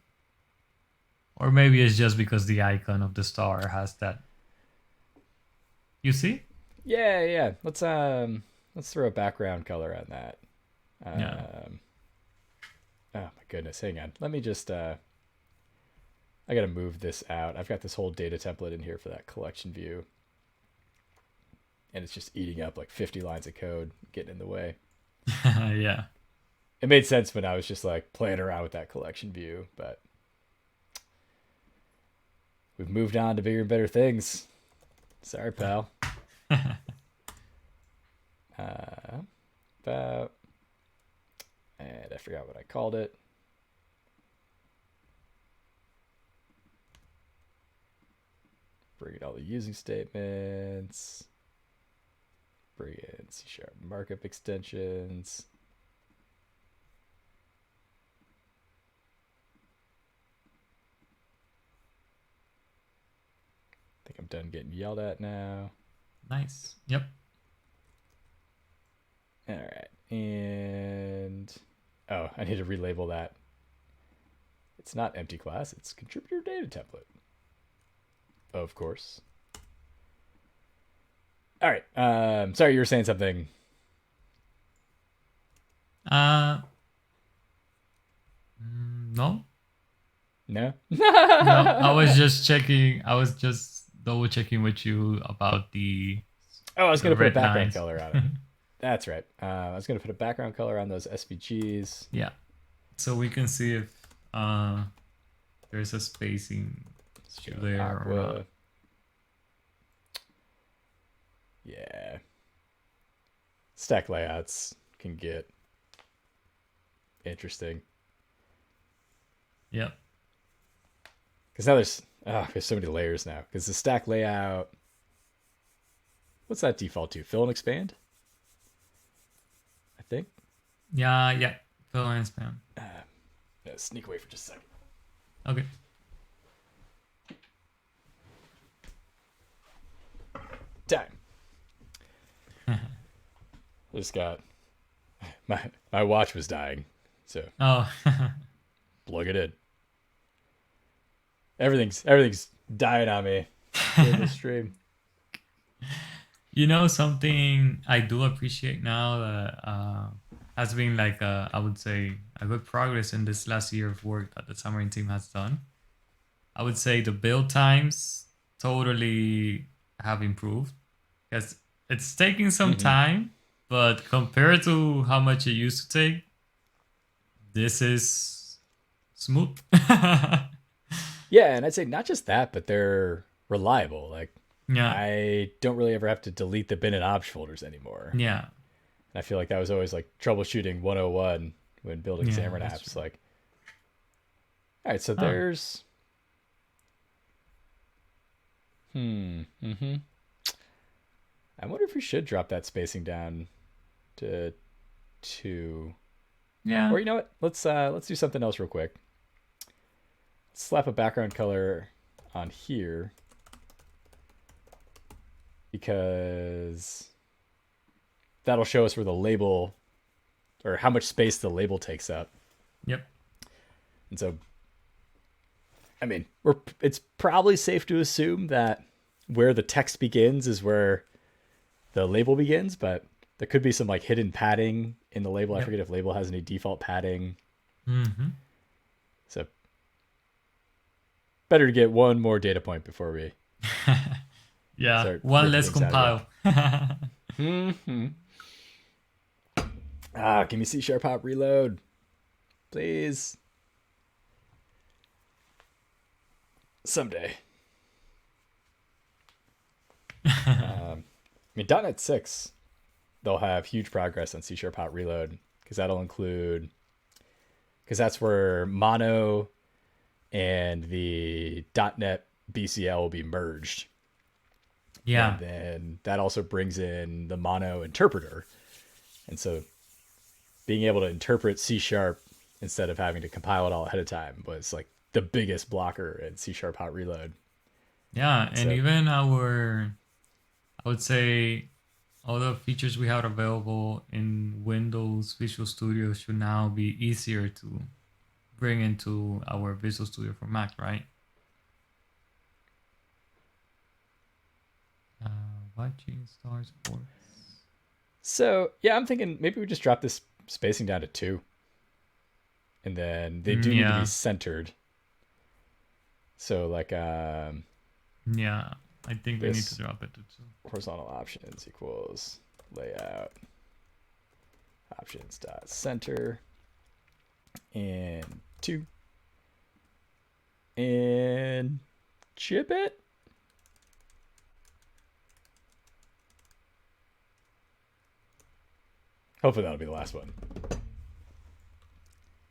Or maybe it's just because the icon of the star has that. You see? Yeah, yeah. Let's throw a background color on that. Yeah. Oh my goodness, hang on. Let me just I gotta move this out. I've got this whole data template in here for that collection view. And it's just eating up like 50 lines of code, getting in the way. Yeah. It made sense when I was just like playing around with that collection view, but we've moved on to bigger and better things. Sorry, pal. About, and I forgot what I called it. Bring in all the using statements. Bring in C# markup extensions. I think I'm done getting yelled at now. Nice. Yep. All right. And oh, I need to relabel that. It's not empty class, it's contributor data template. Of course. All right. Sorry, you were saying something. No. No? No. I was just checking. I was just double checking with you about the. Oh, I was going to put a red background lines. color on it. That's right. I was going to put a background color on those SVGs. Yeah. So we can see if there's a spacing issue there Aqua. or not. Yeah. Stack layouts can get interesting. Yep. Because now there's so many layers now. Because the stack layout, what's that default to? Fill and expand? I think. Yeah. Fill and expand. Sneak away for just a second. Okay. Time. I just got my watch was dying, so Oh. plug it in. Everything's dying on me in the stream. You know, something I do appreciate now that has been like I would say a good progress in this last year of work that the Xamarin team has done. I would say the build times totally have improved because it's taking some time, but compared to how much it used to take, this is smooth. Yeah, and I'd say not just that, but they're reliable. Like Yeah. I don't really ever have to delete the bin and obj folders anymore. Yeah. And I feel like that was always like troubleshooting 101 when building Yeah, Xamarin that's apps. true. Like, all right, so Oh. there's. I wonder if we should drop that spacing down to 2. Yeah. Or you know what? Let's do something else real quick. Slap a background color on here because that'll show us where the label or how much space the label takes up. Yep. And so, I mean, it's probably safe to assume that where the text begins is where the label begins, but there could be some like hidden padding in the label. I forget if label has any default padding. So better to get one more data point before we Yeah. One less compile. Give me C# hop reload, please. Someday. I mean, .NET 6, they'll have huge progress on C# hop reload because that'll include, because that's where mono and the .NET BCL will be merged. Yeah. And then that also brings in the mono interpreter. And so being able to interpret C# instead of having to compile it all ahead of time was like the biggest blocker in C# hot reload. Yeah, and So, even I would say all the features we have available in Windows Visual Studio should now be easier to bring into our Visual Studio for Mac, right? Watching stars ports. so yeah, I'm thinking maybe we just drop this spacing down to 2. And then they do need to be centered. So like yeah, I think we need to drop it to 2. Horizontal options equals layout options dot center and 2. And chip it. Hopefully that'll be the last one.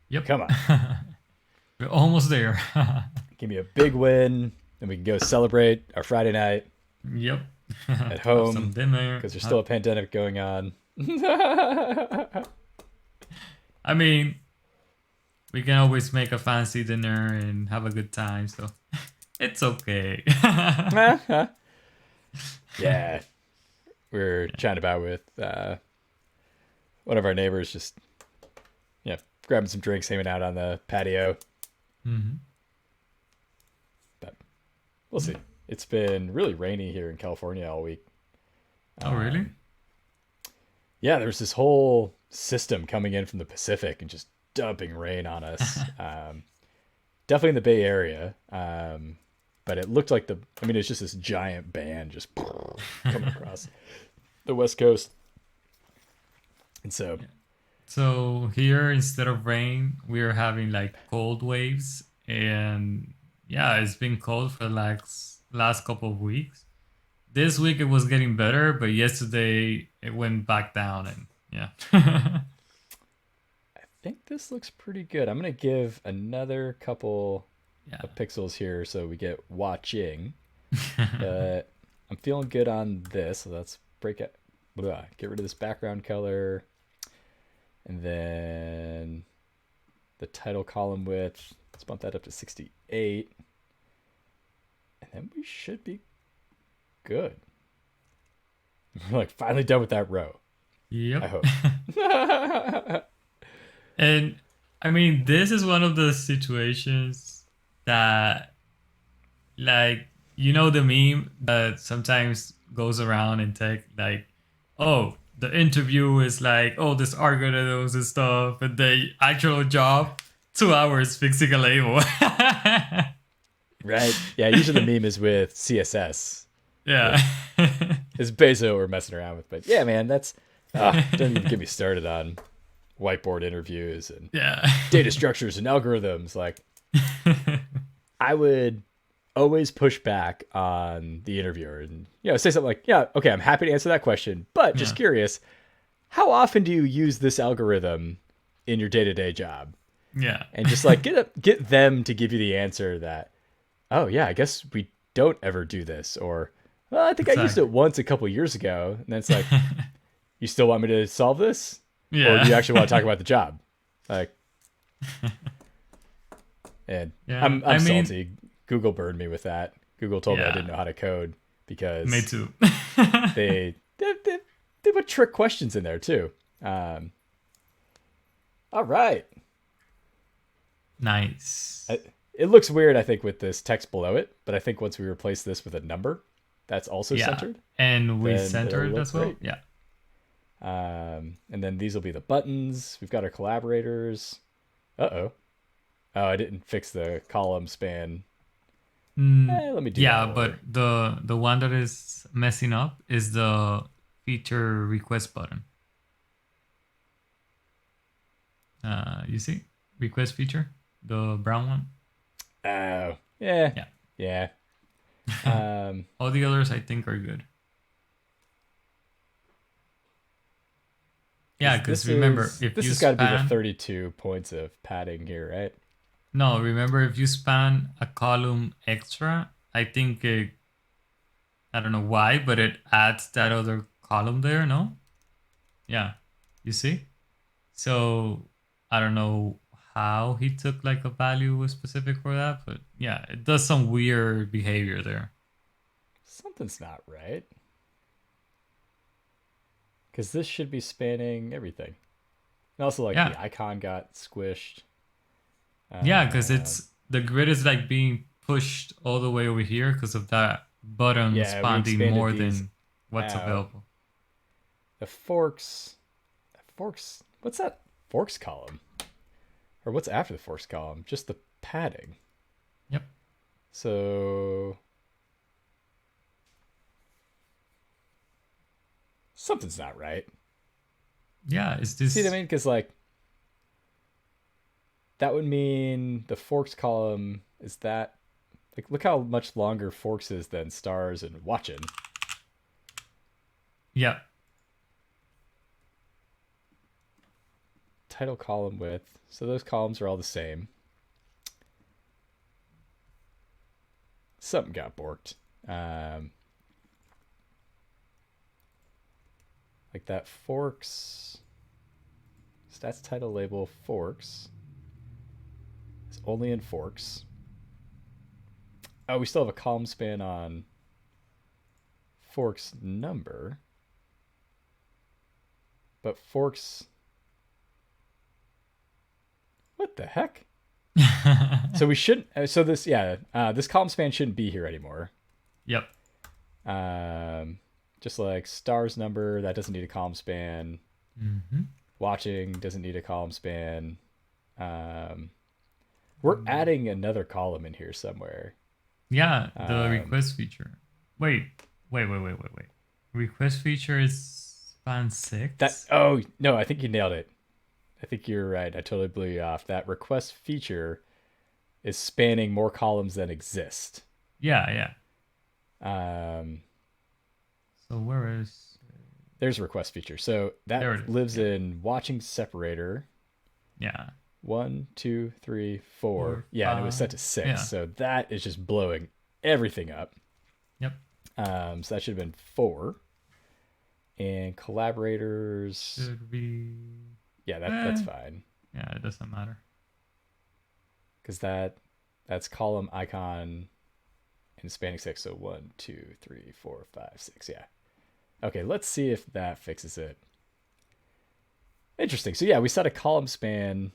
Yep. Come on. We're almost there. Give me a big win, and we can go celebrate our Friday night Yep. at home. Some dinner. Because there's still a pandemic going on. I mean, we can always make a fancy dinner and have a good time, so it's okay. Yeah. We're chatting about with one of our neighbors, just grabbing some drinks, hanging out on the patio. Mm-hmm. But we'll see. It's been really rainy here in California all week. Oh, really? Yeah, there's this whole system coming in from the Pacific and just dumping rain on us. Definitely in the Bay Area. But it looked like it's just this giant band just coming across the West Coast. And So here, instead of rain, we're having like cold waves, and yeah, it's been cold for the last couple of weeks. This week it was getting better, but yesterday it went back down, and yeah. I think this looks pretty good. I'm going to give another couple of pixels here so we get watching. But I'm feeling good on this. So let's get rid of this background color. And then the title column width, let's bump that up to 68. And then we should be good. We're like finally done with that row. Yep. I hope. And I mean, this is one of the situations that, like, the meme that sometimes goes around in tech, like, oh, the interview is like, oh, this algorithms and stuff, and the actual job, 2 hours fixing a label. Right? Yeah, usually the meme is with CSS. Yeah. It's basically what we're messing around with. But yeah, man, don't even get me started on whiteboard interviews and data structures and algorithms. Like, I would always push back on the interviewer and say something like, yeah, okay, I'm happy to answer that question, but just curious, how often do you use this algorithm in your day-to-day job? Yeah. And just like get them to give you the answer that, oh yeah, I guess we don't ever do this, or well, I think I used it once a couple years ago. And then it's like, you still want me to solve this? Yeah. Or do you actually want to talk about the job? Like, and I'm salty. Google burned me with that. Google told me I didn't know how to code because me too. they put trick questions in there too. All right. Nice. It looks weird, I think, with this text below it, but I think once we replace this with a number, that's also centered. And we center it as well. Great. Yeah. And then these will be the buttons. We've got our collaborators. Oh, I didn't fix the column span. Let me do that. But the one that is messing up is the feature request button. You see? Request feature? The brown one? Oh, yeah. All the others I think are good. Yeah, because remember, if this you has got to be the 32 points of padding here, right? No, remember, if you span a column extra, I think I don't know why, but it adds that other column there, no? Yeah, you see? So I don't know how he took like a value specific for that, but yeah, it does some weird behavior there. Something's not right. Because this should be spanning everything. And also, like, the icon got squished. Yeah, because the grid is like being pushed all the way over here because of that button spanning more than what's available. The forks, what's that forks column? Or what's after the forks column? Just the padding. Yep. So something's not right. Yeah, is this... See what I mean? Because, like, that would mean the forks column is that... Like, look how much longer forks is than stars and watching. Yeah. Title column width. So those columns are all the same. Something got borked. Like that forks. Stats title label forks. It's only in forks. Oh, we still have a column span on forks number. But forks. What the heck? So we shouldn't. So this, yeah, this column span shouldn't be here anymore. Yep. Just like stars number, that doesn't need a column span. Mm-hmm. Watching doesn't need a column span. We're adding another column in here somewhere. Yeah, the request feature. Wait. Request feature is span 6. Oh no, I think you nailed it. I think you're right. I totally blew you off. That request feature is spanning more columns than exist. Yeah. So where is? There's a request feature. So that lives in watching separator. Yeah. 1, 2, 3, 4. Yeah, and it was set to 6. Yeah. So that is just blowing everything up. Yep. So that should have been 4. And collaborators should be. Yeah, that's fine. Yeah, it doesn't matter. Because that's column icon in spanning 6. So 1, 2, 3, 4, 5, 6. Yeah. Okay, let's see if that fixes it. Interesting. So yeah, we set a column span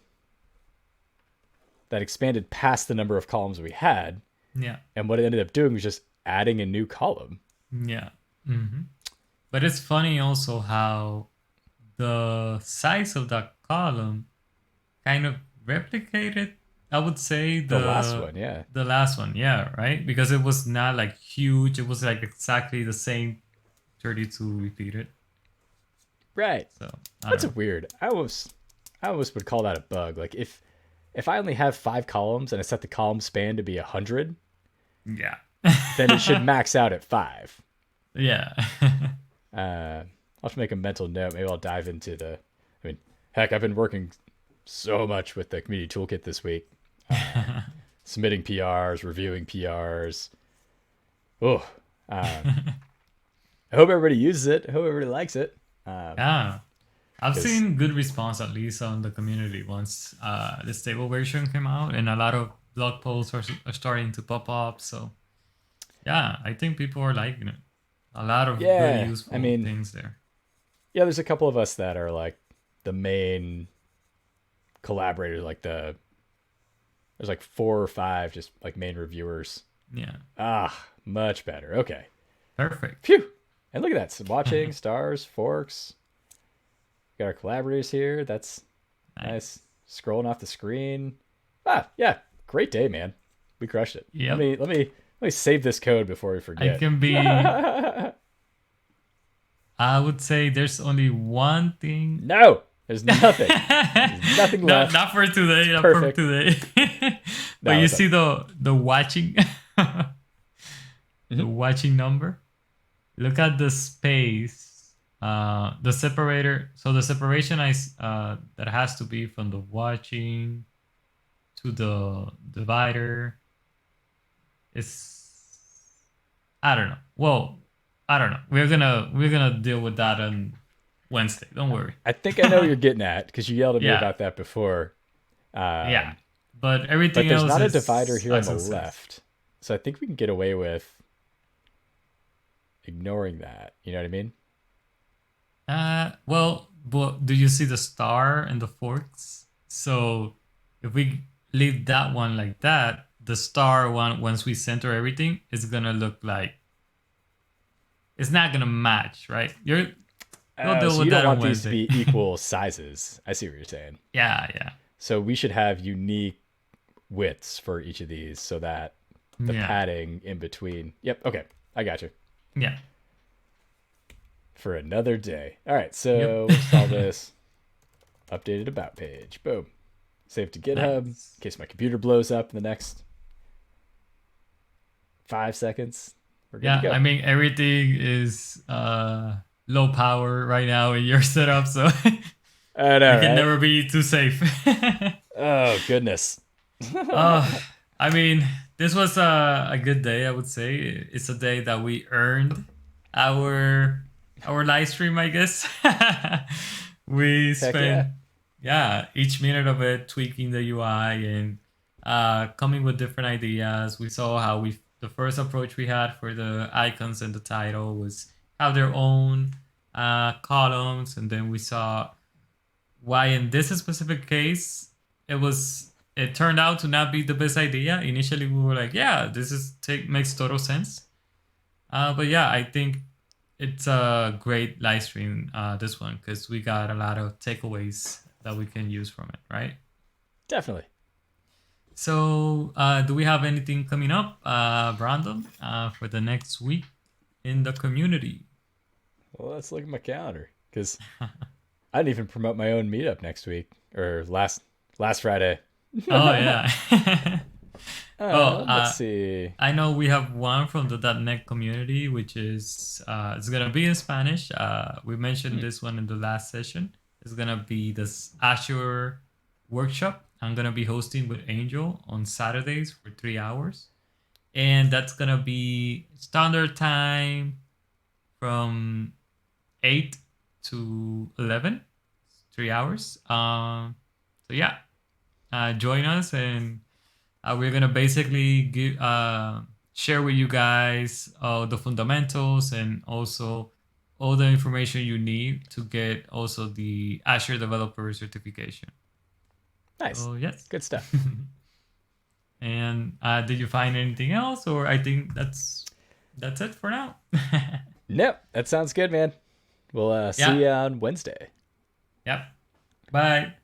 that expanded past the number of columns we had. Yeah. And what it ended up doing was just adding a new column. Yeah. Mm-hmm. But it's funny also how the size of that column kind of replicated, I would say, the last one, yeah. The last one, yeah, right? Because it was not like huge. It was like exactly the same 32 repeated. Right. So that's weird. I almost would call that a bug. Like if I only have 5 columns and I set the column span to be 100, yeah, then it should max out at 5. Yeah. I'll have to make a mental note. Maybe I'll dive into heck, I've been working so much with the community toolkit this week. Submitting PRs, reviewing PRs. Oh, I hope everybody uses it. I hope everybody likes it. Yeah. I've seen good response, at least on the community, once the stable version came out, and a lot of blog posts are starting to pop up. So, yeah, I think people are liking it. A lot of really useful things there. Yeah, there's a couple of us that are like the main collaborators, like there's like 4 or 5 just like main reviewers. Yeah. Much better. Okay. Perfect. Phew. And look at that. So watching, stars, forks. Got our collaborators here. That's nice. Scrolling off the screen. Yeah. Great day, man. We crushed it. Yep. Let me save this code before we forget. I can be. I would say there's only one thing. No, there's nothing. There's nothing left. Not for today. Not perfect. for today. But you see the watching, the watching number. Look at the space, the separator. So the separation that has to be from the watching to the divider is, I don't know. Well, I don't know. We're gonna deal with that on Wednesday. Don't worry. I think I know what you're getting at because you yelled at me about that before. Yeah, but everything there's else not a is divider here on the success. left, so I think we can get away with ignoring that. You know what I mean? Well, but do you see the star and the forks? So if we leave that one like that, the star one, once we center everything, is gonna look like it's not gonna match, right? We'll deal So with you that don't on want these to Wednesday. be equal sizes. I see what you're saying. Yeah. So we should have unique widths for each of these so that the padding in between. Yep. Okay. I got you. Yeah. For another day. All right. So we'll solve this. Updated about page. Boom. Save to GitHub in case my computer blows up in the next 5 seconds. We're good to Yeah, go. I mean everything is low power right now in your setup, so I we know, can right? never be too safe. Oh, goodness. uh, I mean, this was a good day, I would say. It's a day that we earned our live stream, I guess. We Heck yeah. spent, yeah, each minute of it tweaking the UI and coming with different ideas. We saw how the first approach we had for the icons and the title was have their own columns, and then we saw why in this specific case it turned out to not be the best idea. Initially we were like, yeah, this is makes total sense. But yeah, I think it's a great live stream, this one, because we got a lot of takeaways that we can use from it, right? Definitely. So do we have anything coming up, Brandon, for the next week in the community? Well, let's look at my calendar because I didn't even promote my own meetup next week or last Friday. Oh yeah. Well, Let's see. I know we have one from the .NET community, which is it's gonna be in Spanish. We mentioned this one in the last session. It's gonna be this Azure workshop. I'm gonna be hosting with Angel on Saturdays for 3 hours, and that's gonna be standard time from 8 to 11, 3 hours. So yeah, join us and we're gonna basically share with you guys the fundamentals and also all the information you need to get also the Azure Developer Certification. Nice. So yes. Good stuff. And did you find anything else, or I think that's it for now. Nope. That sounds good, man. We'll see Yeah. you on Wednesday. Yep. Bye.